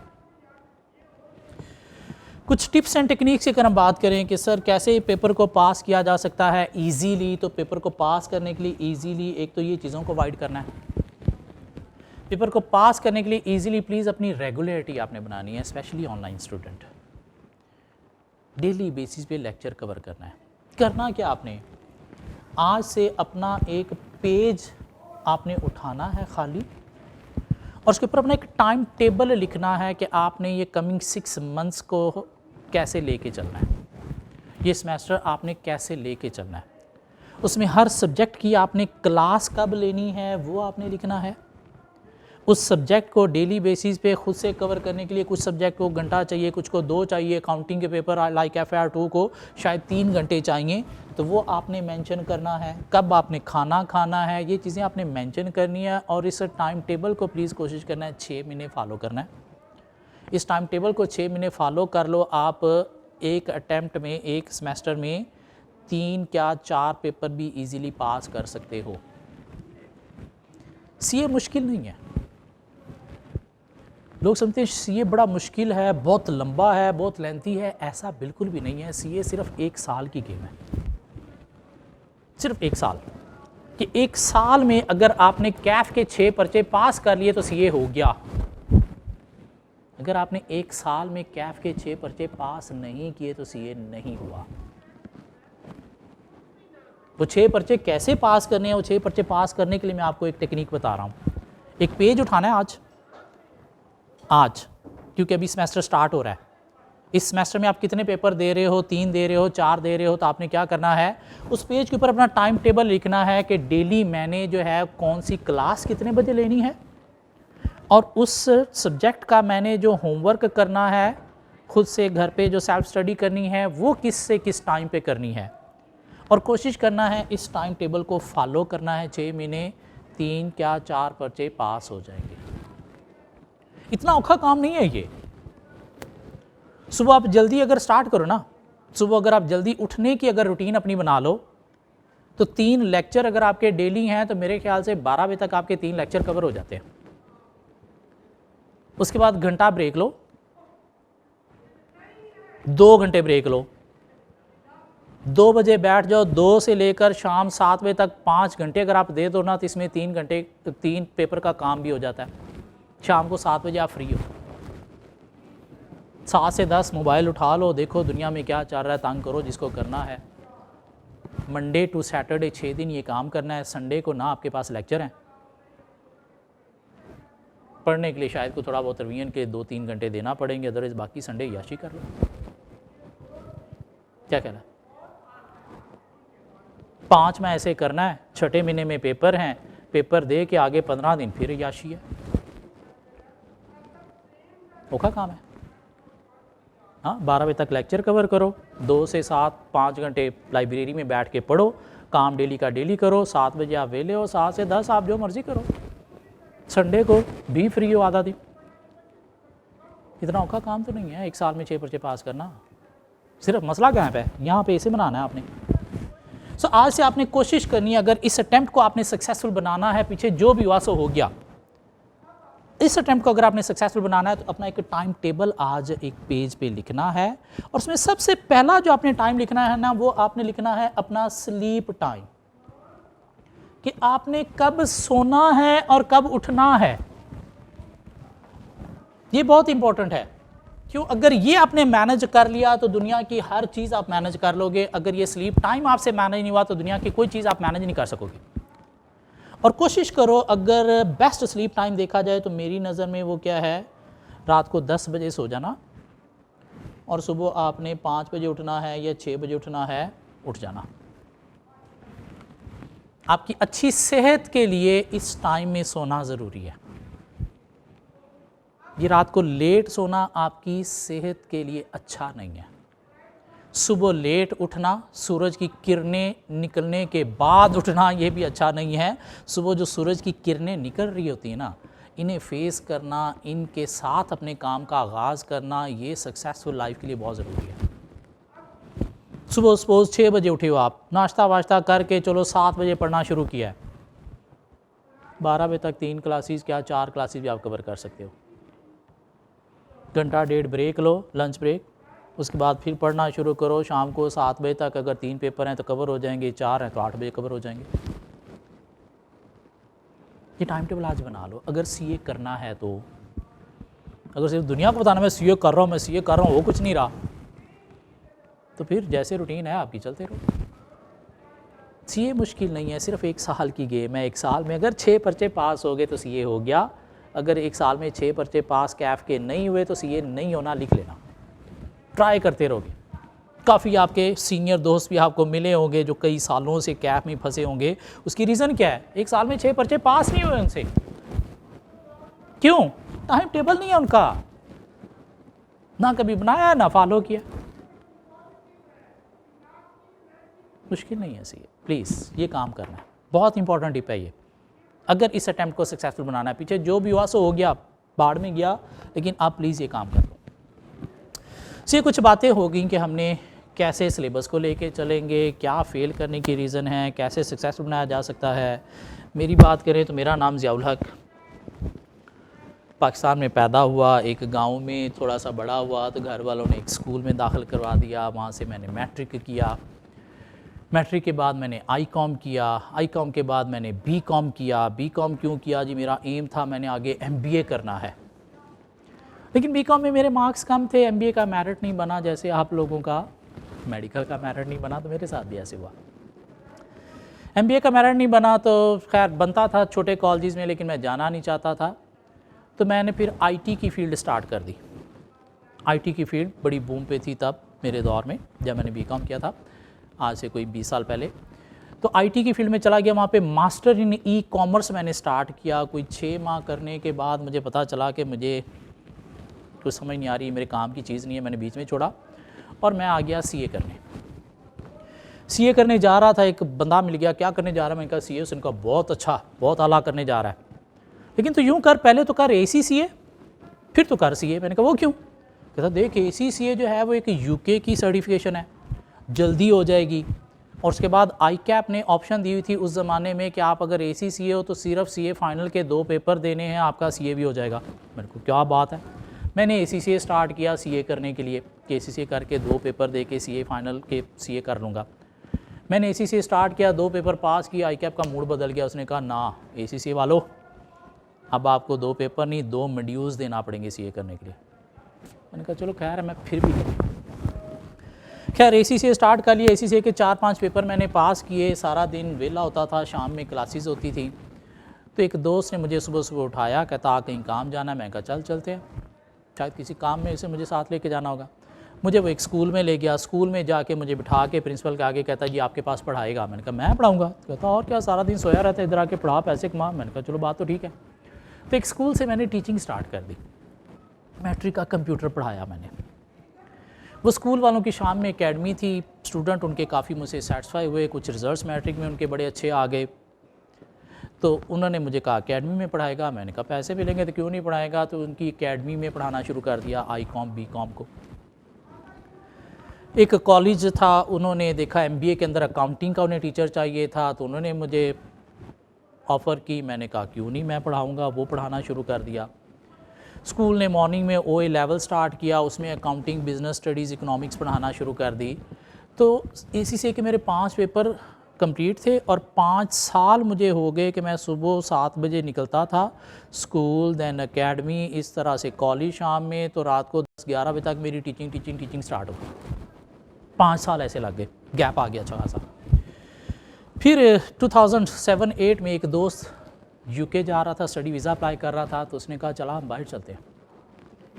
कुछ टिप्स एंड टेक्निक्स की अगर हम बात करें कि सर कैसे पेपर को पास किया जा सकता है ईजीली, तो पेपर को पास करने के लिए ईजीली एक तो ये चीज़ों को अवॉइड करना है। पेपर को पास करने के लिए ईजीली प्लीज़ अपनी रेगुलरिटी आपने बनानी है, specially online student. Daily basis पे लेक्चर कवर करना है। करना क्या आपने, आज से अपना एक पेज आपने उठाना है खाली, और उसके ऊपर अपना एक टाइम टेबल लिखना है कि आपने ये कमिंग 6 मंथ्स को कैसे लेके चलना है, ये सेमेस्टर आपने कैसे लेके चलना है। उसमें हर सब्जेक्ट की आपने क्लास कब लेनी है वो आपने लिखना है। उस सब्जेक्ट को डेली बेसिस पे खुद से कवर करने के लिए कुछ सब्जेक्ट को घंटा चाहिए, कुछ को 2 चाहिए। अकाउंटिंग के पेपर लाइक FR2 को शायद 3 घंटे चाहिए, तो वो आपने मेंशन करना है। कब आपने खाना खाना है, ये चीज़ें आपने मेंशन करनी है। और इस टाइम टेबल को प्लीज़ कोशिश करना है 6 महीने फॉलो करना है। इस टाइम टेबल को 6 महीने फॉलो कर लो, आप एक अटैम्प्ट में, एक सेमेस्टर में 3 या 4 पेपर भी ईजीली पास कर सकते हो। CA मुश्किल नहीं है। लोग समझते हैं CA बड़ा मुश्किल है, बहुत लंबा है, बहुत लेंथी है। ऐसा बिल्कुल भी नहीं है। CA सिर्फ 1 साल की गेम है, सिर्फ 1 साल। कि 1 साल में अगर आपने कैफ के 6 पर्चे पास कर लिए तो CA हो गया। अगर आपने 1 साल में कैफ के 6 पर्चे पास नहीं किए तो CA नहीं हुआ। वो 6 पर्चे कैसे पास करने हैं, वो 6 पर्चे पास करने के लिए मैं आपको एक टेक्निक बता रहा हूँ। एक पेज उठाना है आज क्योंकि अभी सेमेस्टर स्टार्ट हो रहा है। इस सेमेस्टर में आप कितने पेपर दे रहे हो, 3 दे रहे हो, 4 दे रहे हो, तो आपने क्या करना है, उस पेज के ऊपर अपना टाइम टेबल लिखना है कि डेली मैंने जो है कौन सी क्लास कितने बजे लेनी है और उस सब्जेक्ट का मैंने जो होमवर्क करना है खुद से घर पे जो सेल्फ स्टडी करनी है वो किस से किस टाइम पे करनी है, और कोशिश करना है इस टाइम टेबल को फॉलो करना है। 6 महीने 3 क्या 4 पर्चे पास हो जाएंगे। इतना औखा काम नहीं है ये। सुबह आप जल्दी अगर स्टार्ट करो ना, सुबह अगर आप जल्दी उठने की अगर रूटीन अपनी बना लो तो 3 लेक्चर अगर आपके डेली हैं तो मेरे ख्याल से 12 बजे तक आपके 3 लेक्चर कवर हो जाते हैं। उसके बाद घंटा ब्रेक लो, 2 घंटे ब्रेक लो, 2 बजे बैठ जाओ, 2 से लेकर शाम 7 बजे तक 5 घंटे अगर आप दे दो ना तो इसमें 3 घंटे 3 पेपर का काम भी हो जाता है। शाम को 7 बजे आप फ्री हो, 7 से 10 मोबाइल उठा लो, देखो दुनिया में क्या चल रहा है, तंग करो जिसको करना है। मंडे टू सैटरडे 6 दिन ये काम करना है। संडे को ना आपके पास लेक्चर हैं, पढ़ने के लिए शायद को थोड़ा बहुत रिवीजन के 2-3 घंटे देना पड़ेंगे, अदरवाइज बाकी संडे याशी कर लो। क्या कहना है, 5 में ऐसे करना है। 6ठे महीने में पेपर हैं, पेपर दे के आगे 15 दिन फिर याशी है। औखा काम है। हाँ, 12 बजे तक लेक्चर कवर करो, 2 से 7 5 घंटे लाइब्रेरी में बैठ के पढ़ो, काम डेली का डेली करो, 7 बजे आप वेले हो, 7 से 10 आप जो मर्जी करो, संडे को भी फ्री हो आधा दिन। इतना औखा काम तो नहीं है 1 साल में 6 पर्चे पास करना। सिर्फ मसला कहाँ पे है, यहाँ पे इसे बनाना है आपने। सो आज से आपने कोशिश करनी है, अगर इस अटेम्प्ट को आपने सक्सेसफुल बनाना है, पीछे जो भी हुआ सो हो गया, इस अटेम्प्ट को अगर आपने सक्सेसफुल बनाना है तो अपना एक टाइम टेबल आज एक पेज पे लिखना है। और उसमें सबसे पहला जो आपने टाइम लिखना है ना, वो आपने लिखना है अपना स्लीप टाइम, कि आपने कब सोना है और कब उठना है। ये बहुत इंपॉर्टेंट है। क्यों? अगर ये आपने मैनेज कर लिया तो दुनिया की हर चीज़ आप मैनेज कर लोगे। अगर ये स्लीप टाइम आपसे मैनेज नहीं हुआ तो दुनिया की कोई चीज़ आप मैनेज नहीं कर सकोगे। और कोशिश करो, अगर बेस्ट स्लीप टाइम देखा जाए तो मेरी नज़र में वो क्या है, रात को 10 बजे सो जाना और सुबह आपने 5 बजे उठना है या 6 बजे उठना है, उठ जाना। आपकी अच्छी सेहत के लिए इस टाइम में सोना ज़रूरी है। ये रात को लेट सोना आपकी सेहत के लिए अच्छा नहीं है। सुबह लेट उठना, सूरज की किरणें निकलने के बाद उठना, ये भी अच्छा नहीं है। सुबह जो सूरज की किरणें निकल रही होती हैं ना, इन्हें फेस करना, इनके साथ अपने काम का आगाज़ करना, ये सक्सेसफुल लाइफ के लिए बहुत ज़रूरी है। सुबह सपोज 6 बजे उठे हो आप, नाश्ता वाश्ता करके चलो 7 बजे पढ़ना शुरू किया है, 12 बजे तक 3 क्लासेस क्या 4 क्लासेस भी आप कवर कर सकते हो। घंटा डेढ़ ब्रेक लो, लंच ब्रेक, उसके बाद फिर पढ़ना शुरू करो। शाम को 7 बजे तक अगर 3 पेपर हैं तो कवर हो जाएंगे, 4 हैं तो 8 बजे कवर हो जाएंगे। ये टाइम टेबल आज बना लो। अगर सीए करना है तो, अगर सिर्फ दुनिया को बताना मैं सीए कर रहा हूँ, मैं सीए कर रहा हूँ, वो कुछ नहीं रहा, तो फिर जैसे रूटीन है आपकी चलते रहो। सीए मुश्किल नहीं है, सिर्फ 1 साल की गेम है। 1 साल में अगर 6 पर्चे पास हो गए तो सीए हो गया। अगर 1 साल में 6 पर्चे पास कैफ के नहीं हुए तो सीए नहीं होना, लिख लेना, ट्राई करते रहोगे। काफ़ी आपके सीनियर दोस्त भी आपको मिले होंगे जो कई सालों से कैफ में फंसे होंगे। उसकी रीज़न क्या है? 1 साल में 6 पर्चे पास नहीं हुए उनसे। क्यों? टाइम टेबल नहीं है उनका, ना कभी बनाया ना फॉलो किया। मुश्किल नहीं है सीए, प्लीज़ ये काम करना है, बहुत इंपॉर्टेंट टिप है ये। अगर इस अटेम्प्ट को सक्सेसफुल बनाना है, पीछे जो भी हुआ सो हो गया, बाढ़ में गया, लेकिन आप प्लीज़ ये काम कर लो। ये कुछ बातें हो गई कि हमने कैसे सिलेबस को लेके चलेंगे, क्या फेल करने की रीज़न है, कैसे सक्सेसफुल बनाया जा सकता है। मेरी बात करें तो मेरा नाम ज़ियाउल हक, पाकिस्तान में पैदा हुआ, एक गांव में थोड़ा सा बड़ा हुआ, तो घर वालों ने एक स्कूल में दाखिल करवा दिया। वहाँ से मैंने मैट्रिक किया, मैट्रिक के बाद मैंने आईकॉम किया, आईकॉम के बाद मैंने बीकॉम किया। बीकॉम क्यों किया जी? मेरा एम था मैंने आगे एमबीए करना है, लेकिन बीकॉम में मेरे मार्क्स कम थे, एमबीए का मेरिट नहीं बना, जैसे आप लोगों का मेडिकल का मेरिट नहीं बना, तो मेरे साथ भी ऐसे हुआ। MBA का मेरिट नहीं बना तो खैर बनता था छोटे कॉलेजेस में, लेकिन मैं जाना नहीं चाहता था। तो मैंने फिर IT की फ़ील्ड स्टार्ट कर दी। IT की फ़ील्ड बड़ी बूम पे थी तब मेरे दौर में, जब मैंने BCom किया था, आज से कोई 20 साल पहले। तो IT की फ़ील्ड में चला गया, वहाँ पे मास्टर इन ई-कॉमर्स मैंने स्टार्ट किया। कोई 6 माह करने के बाद मुझे पता चला कि मुझे कुछ समझ नहीं आ रही, मेरे काम की चीज़ नहीं है, मैंने बीच में छोड़ा और मैं आ गया CA करने। CA करने जा रहा था, एक बंदा मिल गया, क्या करने जा रहा है? मैंने कहा CA। उसने कहा बहुत अच्छा, बहुत आला करने जा रहा है, लेकिन तो यूँ कर, पहले तो कर ACCA फिर तो कर CA। मैंने कहा वो क्यों? कहता देख ACCA जो है वो एक UK की सर्टिफिकेशन है, जल्दी हो जाएगी, और उसके बाद ICAP ने ऑप्शन दी हुई थी उस ज़माने में कि आप अगर ACCA हो तो सिर्फ CA फाइनल के 2 पेपर देने हैं, आपका CA भी हो जाएगा। मैंने कहा क्या बात है। मैंने ACCA स्टार्ट किया CA करने के लिए कि ACCA करके 2 पेपर दे के CA फाइनल के CA कर लूँगा। मैंने ACCA स्टार्ट किया, 2 पेपर पास किया, ICAP का मूड बदल गया। उसने कहा ना ACCA वालों, अब आपको 2 पेपर नहीं 2 मॉड्यूल्स देना पड़ेंगे CA करने के लिए। मैंने कहा चलो खैर मैं फिर भी खैर ACCA स्टार्ट कर लिया। ACCA के 4-5 पेपर मैंने पास किए। सारा दिन वेला होता था, शाम में क्लासेस होती थी। तो एक दोस्त ने मुझे सुबह सुबह उठाया, कहता कहीं काम जाना है। मैं कहा चल चलते हैं, शायद किसी काम में इसे मुझे साथ लेके जाना होगा। मुझे वो एक स्कूल में ले गया। स्कूल में जाके मुझे बिठा के प्रिंसिपल के आगे कहता जी आपके पास पढ़ाएगा। मैंने कहा मैं पढ़ाऊँगा? कहता और क्या, सारा दिन सोया रहता है, इधर आके पढ़ा, पैसे कमा। मैंने कहा चलो बात तो ठीक है। तो एक स्कूल से मैंने टीचिंग स्टार्ट कर दी। मैट्रिक का कंप्यूटर पढ़ाया मैंने। वो स्कूल वालों की शाम में एकेडमी थी, स्टूडेंट उनके काफ़ी मुझसे सेटिस्फाई हुए, कुछ रिजल्ट्स मैट्रिक में उनके बड़े अच्छे आ गए। तो उन्होंने मुझे कहा एकेडमी में पढ़ाएगा। मैंने कहा पैसे मिलेंगे तो क्यों नहीं पढ़ाएगा। तो उनकी एकेडमी में पढ़ाना शुरू कर दिया ICOM BCom को। एक कॉलेज था, उन्होंने देखा MBA के अंदर अकाउंटिंग का उन्हें टीचर चाहिए था, तो उन्होंने मुझे ऑफ़र की। मैंने कहा क्यों नहीं, मैं पढ़ाऊँगा। वो पढ़ाना शुरू कर दिया। स्कूल ने मॉर्निंग में OA लेवल स्टार्ट किया, उसमें अकाउंटिंग, बिज़नेस स्टडीज़, इकोनॉमिक्स पढ़ाना शुरू कर दी। तो ACCA के मेरे 5 पेपर कंप्लीट थे और 5 साल मुझे हो गए कि मैं सुबह 7 बजे निकलता था स्कूल, दैन एकेडमी, इस तरह से कॉलेज शाम में, तो रात को 10-11 बजे तक मेरी टीचिंग स्टार्ट हो गई। 5 साल ऐसे लग गए, गैप आ गया अच्छा खासा। फिर 2007-8 में एक दोस्त UK जा रहा था, स्टडी वीज़ा अप्लाई कर रहा था, तो उसने कहा चला हम बाहर चलते हैं,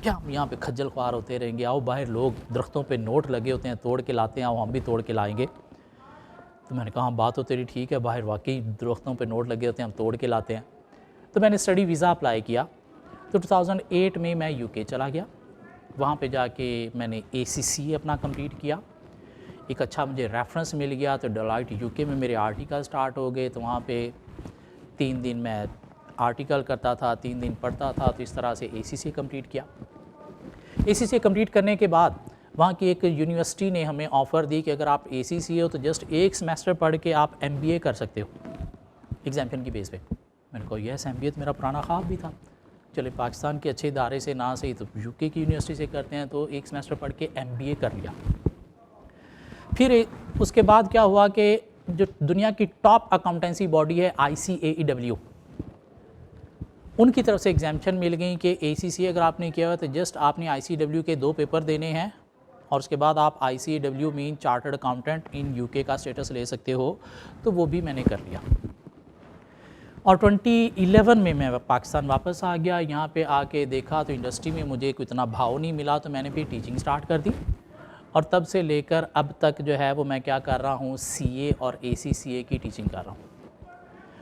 क्या हम यहाँ पे खज्जल ख्वार होते रहेंगे, आओ बाहर लोग दरख्तों पे नोट लगे होते हैं तोड़ के लाते हैं, आओ हम भी तोड़ के लाएंगे। तो मैंने कहा बात तो तेरी ठीक है, बाहर वाकई दरख्तों पे नोट लगे होते हैं, हम तोड़ के लाते हैं। तो मैंने स्टडी वीज़ा अप्लाई किया। तो 2008 में मैं UK चला गया। वहाँ पे जाके मैंने ACCA अपना कंप्लीट किया। एक अच्छा मुझे रेफरेंस मिल गया, तो डेलॉयट UK में मेरे आर्टिकल स्टार्ट हो गए। तो वहाँ पे 3 दिन मैं आर्टिकल करता था, 3 दिन पढ़ता था। तो इस तरह से ACCA कंप्लीट किया। ACCA कंप्लीट करने के बाद वहाँ की एक यूनिवर्सिटी ने हमें ऑफ़र दी कि अगर आप ACCA हो तो जस्ट 1 सेमेस्टर पढ़ के आप MBA कर सकते हो एग्जाम्पन की बेस पे। मैंने कहा यस, MBA तो मेरा पुराना ख्वाब भी था। चले पाकिस्तान के अच्छे इदारे से ना सही तो UK की यूनिवर्सिटी से करते हैं, तो 1 सेमेस्टर पढ़ के MBA कर लिया। फिर उसके बाद क्या हुआ कि जो दुनिया की टॉप अकाउंटेंसी बॉडी है ICAEW, उनकी तरफ से एग्जाम्पशन मिल गई कि ACCA अगर आपने किया हुआ तो जस्ट आपने ICAEW के 2 पेपर देने हैं और उसके बाद आप ICAEW मीन चार्टर्ड अकाउंटेंट इन UK का स्टेटस ले सकते हो। तो वो भी मैंने कर लिया और 2011 में मैं पाकिस्तान वापस आ गया। यहाँ पे आके देखा तो इंडस्ट्री में मुझे कोई इतना भाव नहीं मिला, तो मैंने फिर टीचिंग स्टार्ट कर दी और तब से लेकर अब तक जो है वो मैं क्या कर रहा हूँ, CA और ACCA की टीचिंग कर रहा हूँ।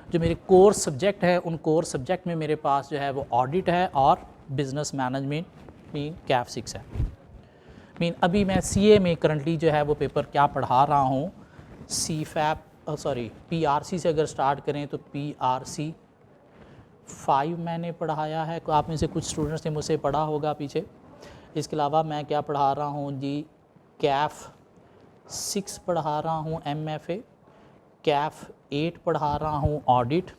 जो मेरे कोर सब्जेक्ट है, उन कोर सब्जेक्ट में मेरे पास जो है वो ऑडिट है और बिज़नेस मैनेजमेंट मीन CAF 6 है। मीन अभी मैं CA में करंटली जो है वो पेपर क्या पढ़ा रहा हूँ, PRC से अगर स्टार्ट करें तो PRC 5 मैंने पढ़ाया है। आप में से कुछ स्टूडेंट्स ने मुझसे पढ़ा होगा पीछे। इसके अलावा मैं क्या पढ़ा रहा हूँ जी, CAF 6 पढ़ा रहा हूँ MFA, CAF 8 पढ़ा रहा हूँ ऑडिट,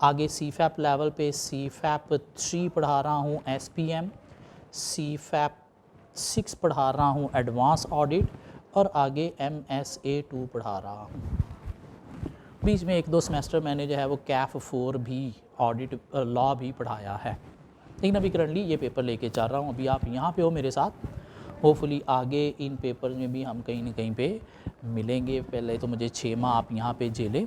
आगे CFAP लेवल पे CFAP 3 पढ़ा रहा हूँ SPM, CFAP 6 पढ़ा रहा हूँ एडवांस ऑडिट और आगे MSA 2 पढ़ा रहा हूँ। बीच में 1-2 सेमेस्टर मैंने जो है वो CAF 4 भी ऑडिट लॉ भी पढ़ाया है, लेकिन अभी करंटली ये पेपर लेके चल रहा हूँ। अभी आप यहाँ पे हो मेरे साथ होपफुली आगे इन पेपर्स में भी हम कहीं ना कहीं पे मिलेंगे। पहले तो मुझे 6 माह आप यहाँ पे झेलें,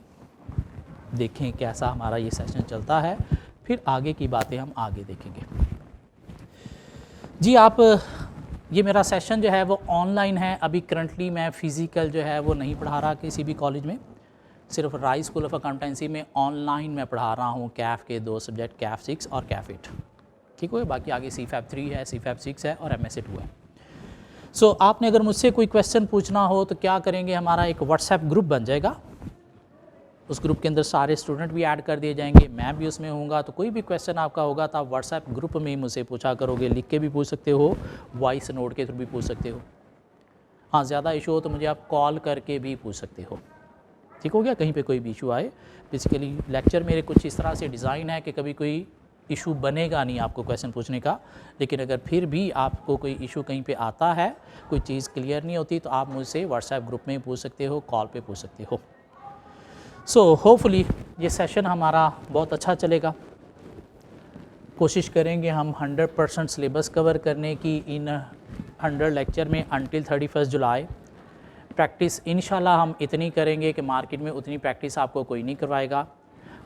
देखें कैसा हमारा ये सेशन चलता है, फिर आगे की बातें हम आगे देखेंगे। जी आप, ये मेरा सेशन जो है वो ऑनलाइन है। अभी करंटली मैं फ़िज़िकल जो है वो नहीं पढ़ा रहा किसी भी कॉलेज में, सिर्फ राइस स्कूल ऑफ अकाउंटेंसी में ऑनलाइन मैं पढ़ा रहा हूँ कैफ़ के 2 सब्जेक्ट, कैफ़ 6 और कैफ़ 8। ठीक है, बाकी आगे CFAP 3 है, CFAP 6 है और MSA 2 है। सो आपने अगर मुझसे कोई क्वेश्चन पूछना हो तो क्या करेंगे, हमारा एक व्हाट्सएप ग्रुप बन जाएगा, उस ग्रुप के अंदर सारे स्टूडेंट भी ऐड कर दिए जाएंगे, मैं भी उसमें होऊंगा। तो कोई भी क्वेश्चन आपका होगा तो आप व्हाट्सएप ग्रुप में मुझसे पूछा करोगे, लिख के भी पूछ सकते हो, वॉइस नोट के थ्रू भी पूछ सकते हो। हाँ, ज़्यादा इशू हो तो मुझे आप कॉल करके भी पूछ सकते हो। ठीक हो गया, कहीं पे कोई भी इशू आए। बेसिकली लेक्चर मेरे कुछ इस तरह से डिज़ाइन है कि कभी कोई इशू बनेगा नहीं आपको क्वेश्चन पूछने का, लेकिन अगर फिर भी आपको कोई इशू कहीं पे आता है, कोई चीज़ क्लियर नहीं होती, तो आप मुझसे व्हाट्सएप ग्रुप में पूछ सकते हो, कॉल पे पूछ सकते हो। सो होपफुली ये सेशन हमारा बहुत अच्छा चलेगा। कोशिश करेंगे हम 100% सिलेबस कवर करने की इन 100 लेक्चर में अंटिल 31 जुलाई। प्रैक्टिस इंशाल्लाह हम इतनी करेंगे कि मार्केट में उतनी प्रैक्टिस आपको कोई नहीं करवाएगा।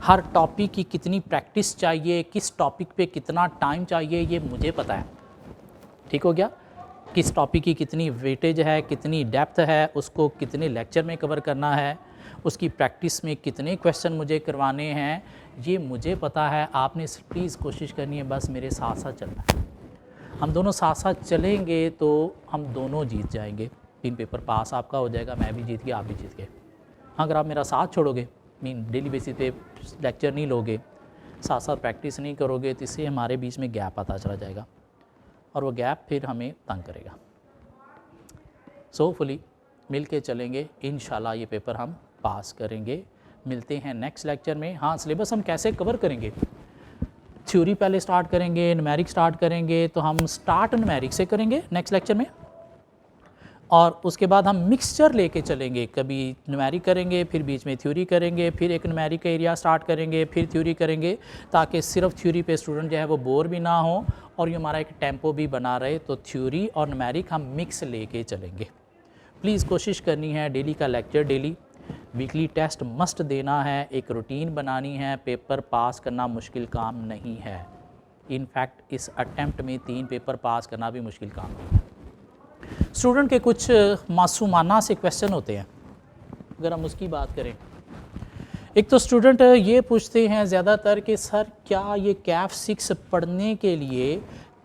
हर टॉपिक की कितनी प्रैक्टिस चाहिए, किस टॉपिक पे कितना टाइम चाहिए, ये मुझे पता है। ठीक हो गया, किस टॉपिक की कितनी वेटेज है, कितनी डेप्थ है, उसको कितने लेक्चर में कवर करना है, उसकी प्रैक्टिस में कितने क्वेश्चन मुझे करवाने हैं, ये मुझे पता है। आपने प्लीज़ कोशिश करनी है बस मेरे साथ साथ चलना है। हम दोनों साथ साथ चलेंगे तो हम दोनों जीत जाएंगे। 3 पेपर पास आपका हो जाएगा, मैं भी जीत गया, आप भी जीत गए। हाँ, अगर आप मेरा साथ छोड़ोगे, मीन डेली बेसिस पे लेक्चर नहीं लोगे, साथ साथ प्रैक्टिस नहीं करोगे, तो इससे हमारे बीच में गैप आता चला जाएगा और वो गैप फिर हमें तंग करेगा। सो होपफुली मिल के चलेंगे, इंशाल्लाह ये पेपर हम पास करेंगे। मिलते हैं नेक्स्ट लेक्चर में। हाँ, सिलेबस हम कैसे कवर करेंगे, थ्योरी पहले स्टार्ट करेंगे, न्यूमेरिक स्टार्ट करेंगे, तो हम स्टार्ट न्यूमेरिक से करेंगे नेक्स्ट लेक्चर में, और उसके बाद हम मिक्सचर लेके चलेंगे। कभी न्यूमेरिक करेंगे, फिर बीच में थ्योरी करेंगे, फिर एक न्यूमेरिक का एरिया स्टार्ट करेंगे, फिर थ्योरी करेंगे, ताकि सिर्फ थ्योरी पे स्टूडेंट जो है वो बोर भी ना हो और ये हमारा एक टेम्पो भी बना रहे। तो थ्योरी और न्यूमेरिक हम मिक्स लेके चलेंगे। प्लीज़ कोशिश करनी है डेली का lecture daily, weekly test must देना है, एक रूटीन बनानी है। पेपर पास करना मुश्किल काम नहीं है। इनफैक्ट इस अटेम्प्ट में 3 पेपर पास करना भी मुश्किल काम नहीं है। स्टूडेंट के कुछ मासूमाना से क्वेश्चन होते हैं, अगर हम उसकी बात करें। एक तो स्टूडेंट ये पूछते हैं ज़्यादातर कि सर क्या ये कैफ़ 6 पढ़ने के लिए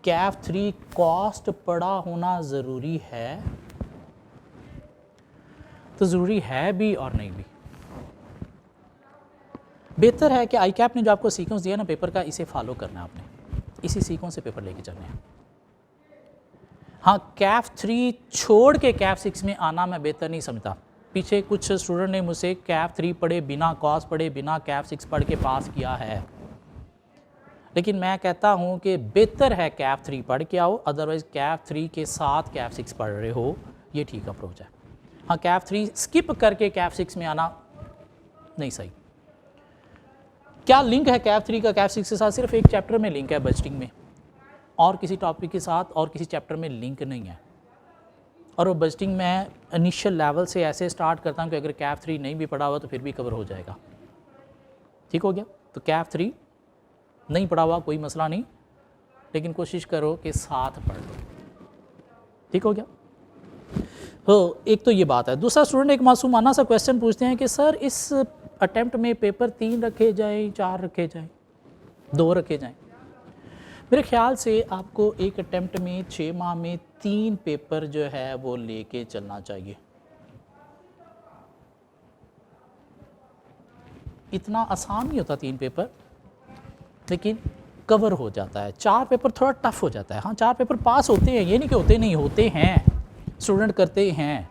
कैफ़ 3 कॉस्ट पढ़ा होना ज़रूरी है? तो ज़रूरी है भी और नहीं भी। बेहतर है कि ICAP ने जो आपको सीक्वेंस दिया ना पेपर का, इसे फॉलो करना है आपने, इसी सीक्वेंस से पेपर लेके चलने हैं। हाँ, कैफ़ 3 छोड़ के कैफ़ 6 में आना मैं बेहतर नहीं समझता। पीछे कुछ स्टूडेंट ने मुझसे कैफ़ 3 पढ़े बिना कॉस्ट पढ़े, बिना कैफ़ 6 पढ़ के पास किया है, लेकिन मैं कहता हूँ कि बेहतर है कैफ़ 3 पढ़ के आओ, अदरवाइज़ कैफ़ 3 के साथ कैफ़ 6 पढ़ रहे हो, ये ठीक अप्रोच है। हाँ, कैफ़ 3 स्किप करके कैफ़ 6 में आना नहीं सही। क्या लिंक है कैफ़ 3 का कैफ़ 6 के साथ? सिर्फ एक चैप्टर में लिंक है, बजटिंग में, और किसी टॉपिक के साथ और किसी चैप्टर में लिंक नहीं है। और वो बजटिंग मैं इनिशियल लेवल से ऐसे स्टार्ट करता हूँ कि अगर कैफ़ 3 नहीं भी पढ़ा हुआ तो फिर भी कवर हो जाएगा। ठीक हो गया, तो कैफ़ 3 नहीं पढ़ा हुआ कोई मसला नहीं, लेकिन कोशिश करो कि साथ पढ़ लो। ठीक हो गया, तो एक तो ये बात है। दूसरा, स्टूडेंट एक मासूमाना सा क्वेश्चन पूछते हैं कि सर इस अटेम्प्ट में पेपर 3 रखे जाएँ, 4 रखे जाएँ, 2 रखे जाएँ? मेरे ख्याल से आपको एक अटेम्प्ट में 6 माह में 3 पेपर जो है वो लेके चलना चाहिए। इतना आसान नहीं होता 3 पेपर, लेकिन कवर हो जाता है। 4 पेपर थोड़ा टफ हो जाता है। हाँ, 4 पेपर पास होते हैं, ये नहीं कि होते नहीं, होते हैं, स्टूडेंट करते हैं।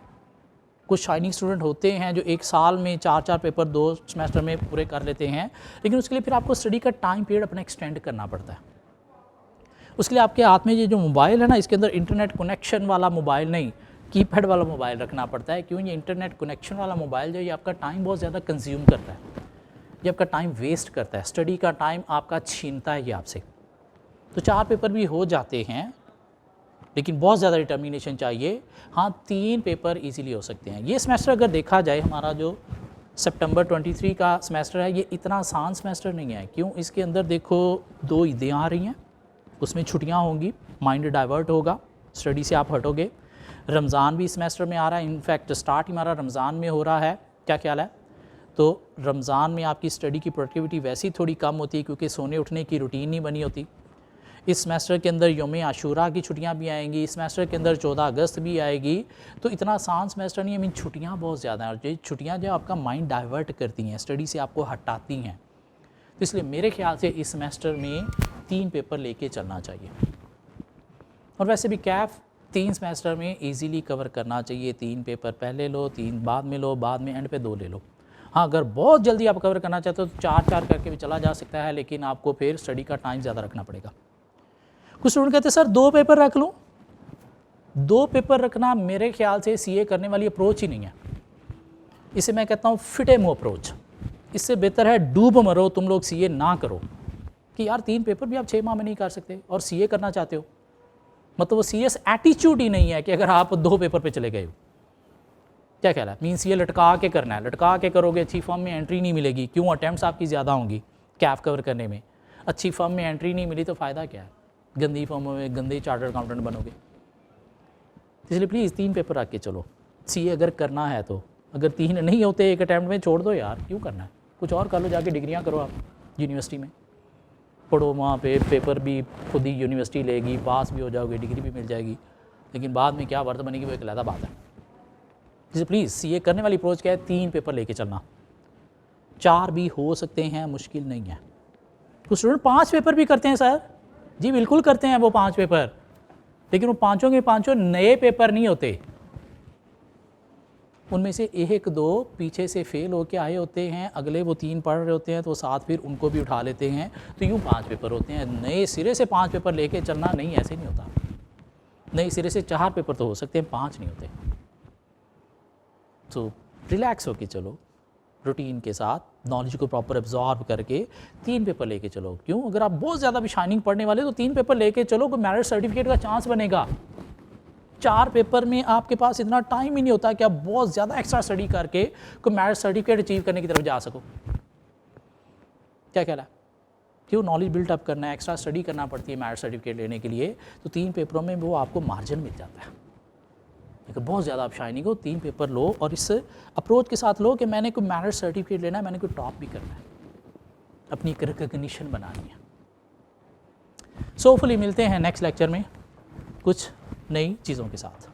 कुछ शाइनिंग स्टूडेंट होते हैं जो 1 साल में 4-4 पेपर 2 सेमेस्टर में पूरे कर लेते हैं, लेकिन उसके लिए फिर आपको स्टडी का टाइम पीरियड अपना एक्सटेंड करना पड़ता है। उसके लिए आपके हाथ में ये जो मोबाइल है ना, इसके अंदर इंटरनेट कनेक्शन वाला मोबाइल नहीं, कीपैड वाला मोबाइल रखना पड़ता है। क्यों? ये इंटरनेट कनेक्शन वाला मोबाइल जो ये आपका टाइम बहुत ज़्यादा कंज्यूम करता है, ये आपका टाइम वेस्ट करता है, स्टडी का टाइम आपका छीनता है ये आपसे। तो 4 पेपर भी हो जाते हैं, लेकिन बहुत ज़्यादा डिटर्मिनेशन चाहिए। हाँ, 3 पेपर इजीली हो सकते हैं। ये सेमेस्टर अगर देखा जाए हमारा जो सितंबर 23 का सेमेस्टर है, ये इतना आसान सेमेस्टर नहीं है। क्यों? इसके अंदर देखो 2 ईदें आ रही हैं, उसमें छुट्टियां होंगी, माइंड डाइवर्ट होगा, स्टडी से आप हटोगे। रमज़ान भी सेमेस्टर में आ रहा है, इनफैक्ट स्टार्ट ही हमारा रमज़ान में हो रहा है। क्या ख्याल है? तो रमज़ान में आपकी स्टडी की प्रोडक्टिविटी वैसे ही थोड़ी कम होती है क्योंकि सोने उठने की रूटीन नहीं बनी होती। इस सेमेस्टर के अंदर यौम आशूरा की छुट्टियां भी आएंगी, इस सेमेस्टर के अंदर 14 अगस्त भी आएगी। तो इतना आसान सेमेस्टर नहीं है, मीन छुट्टियां बहुत ज़्यादा हैं और ये छुट्टियां जो आपका माइंड डाइवर्ट करती हैं, स्टडी से आपको हटाती हैं। तो इसलिए मेरे ख्याल से इस सेमेस्टर में 3 पेपर लेके चलना चाहिए। और वैसे भी कैफ 3 सेमेस्टर में ईजीली कवर करना चाहिए। 3 पेपर पहले लो, 3 बाद में लो, बाद में एंड पे 2 ले लो। हाँ, अगर बहुत जल्दी आप कवर करना चाहते हो तो 4-4 करके भी चला जा सकता है, लेकिन आपको फिर स्टडी का टाइम ज़्यादा रखना पड़ेगा। कुछ स्टूडेंट कहते हैं सर 2 पेपर रख लूँ। 2 पेपर रखना मेरे ख्याल से सीए करने वाली अप्रोच ही नहीं है। इसे मैं कहता हूँ फिटे मुँह अप्रोच। इससे बेहतर है डूब मरो, तुम लोग सीए ना करो। कि यार 3 पेपर भी आप 6 माह में नहीं कर सकते और सीए करना चाहते हो, मतलब वो सीएस एटीट्यूड ही नहीं है कि अगर आप 2 पेपर पे चले गए हो। क्या कह रहा है? मीन्स ये लटका के करना है, लटका के करोगे अच्छी फर्म में एंट्री नहीं मिलेगी। क्यों? अटैम्प्ट्स आपकी ज़्यादा होंगी कैफ कवर करने में। अच्छी फर्म में एंट्री नहीं मिली तो फ़ायदा क्या है? गंदी फर्मों में गंदे चार्टर्ड अकाउंटेंट बनोगे। इसलिए प्लीज़ 3 पेपर रख के चलो सीए अगर करना है तो। अगर 3 नहीं होते एक अटैम्प्ट में, छोड़ दो यार, क्यों करना है? कुछ और कर लो, जाके डिग्रियाँ करो आप यूनिवर्सिटी में, पढ़ो वहाँ पे, पेपर भी खुद ही यूनिवर्सिटी लेगी, पास भी हो जाओगे, डिग्री भी मिल जाएगी। लेकिन बाद में क्या वर्त बनेगी वो एक अलग बात है। जैसे प्लीज़ सीए करने वाली अप्रोच क्या है? 3 पेपर लेके चलना। 4 भी हो सकते हैं, मुश्किल नहीं है। कुछ स्टूडेंट 5 पेपर भी करते हैं सर। जी बिल्कुल करते हैं वो 5 पेपर, लेकिन वो पाँचों के पाँचों नए पेपर नहीं होते। उनमें से 1-2 पीछे से फेल होके आए होते हैं, अगले वो 3 पढ़ रहे होते हैं तो साथ फिर उनको भी उठा लेते हैं। तो यूँ 5 पेपर होते हैं। नए सिरे से 5 पेपर लेके चलना नहीं, ऐसे नहीं होता। नए सिरे से 4 पेपर तो हो सकते हैं, 5 नहीं होते। तो रिलैक्स होके चलो, रूटीन के साथ, नॉलेज को प्रॉपर एब्जॉर्ब करके 3 पेपर लेके चलो। क्यों? अगर आप बहुत ज़्यादा भी शाइनिंग पढ़ने वाले तो 3 पेपर लेके चलो, कोई मेरिट सर्टिफिकेट का चांस बनेगा। 4 पेपर में आपके पास इतना टाइम ही नहीं होता कि आप बहुत ज़्यादा एक्स्ट्रा स्टडी करके कोई मेरिट सर्टिफिकेट अचीव करने की तरफ जा सको। क्या कह रहा है? क्यों? नॉलेज बिल्ट अप करना है, एक्स्ट्रा स्टडी करना पड़ती है मेरिट सर्टिफिकेट लेने के लिए। तो 3 पेपरों में वो आपको मार्जिन मिल जाता है। अगर बहुत ज़्यादा आप शाइनिंग हो, 3 पेपर लो और इस अप्रोच के साथ लो कि मैंने कोई मेरिट सर्टिफिकेट लेना है, मैंने कोई टॉप भी करना है, अपनी एक रिकग्निशन बनानी है। सो होपफुली मिलते हैं नेक्स्ट लेक्चर में कुछ नई चीज़ों के साथ।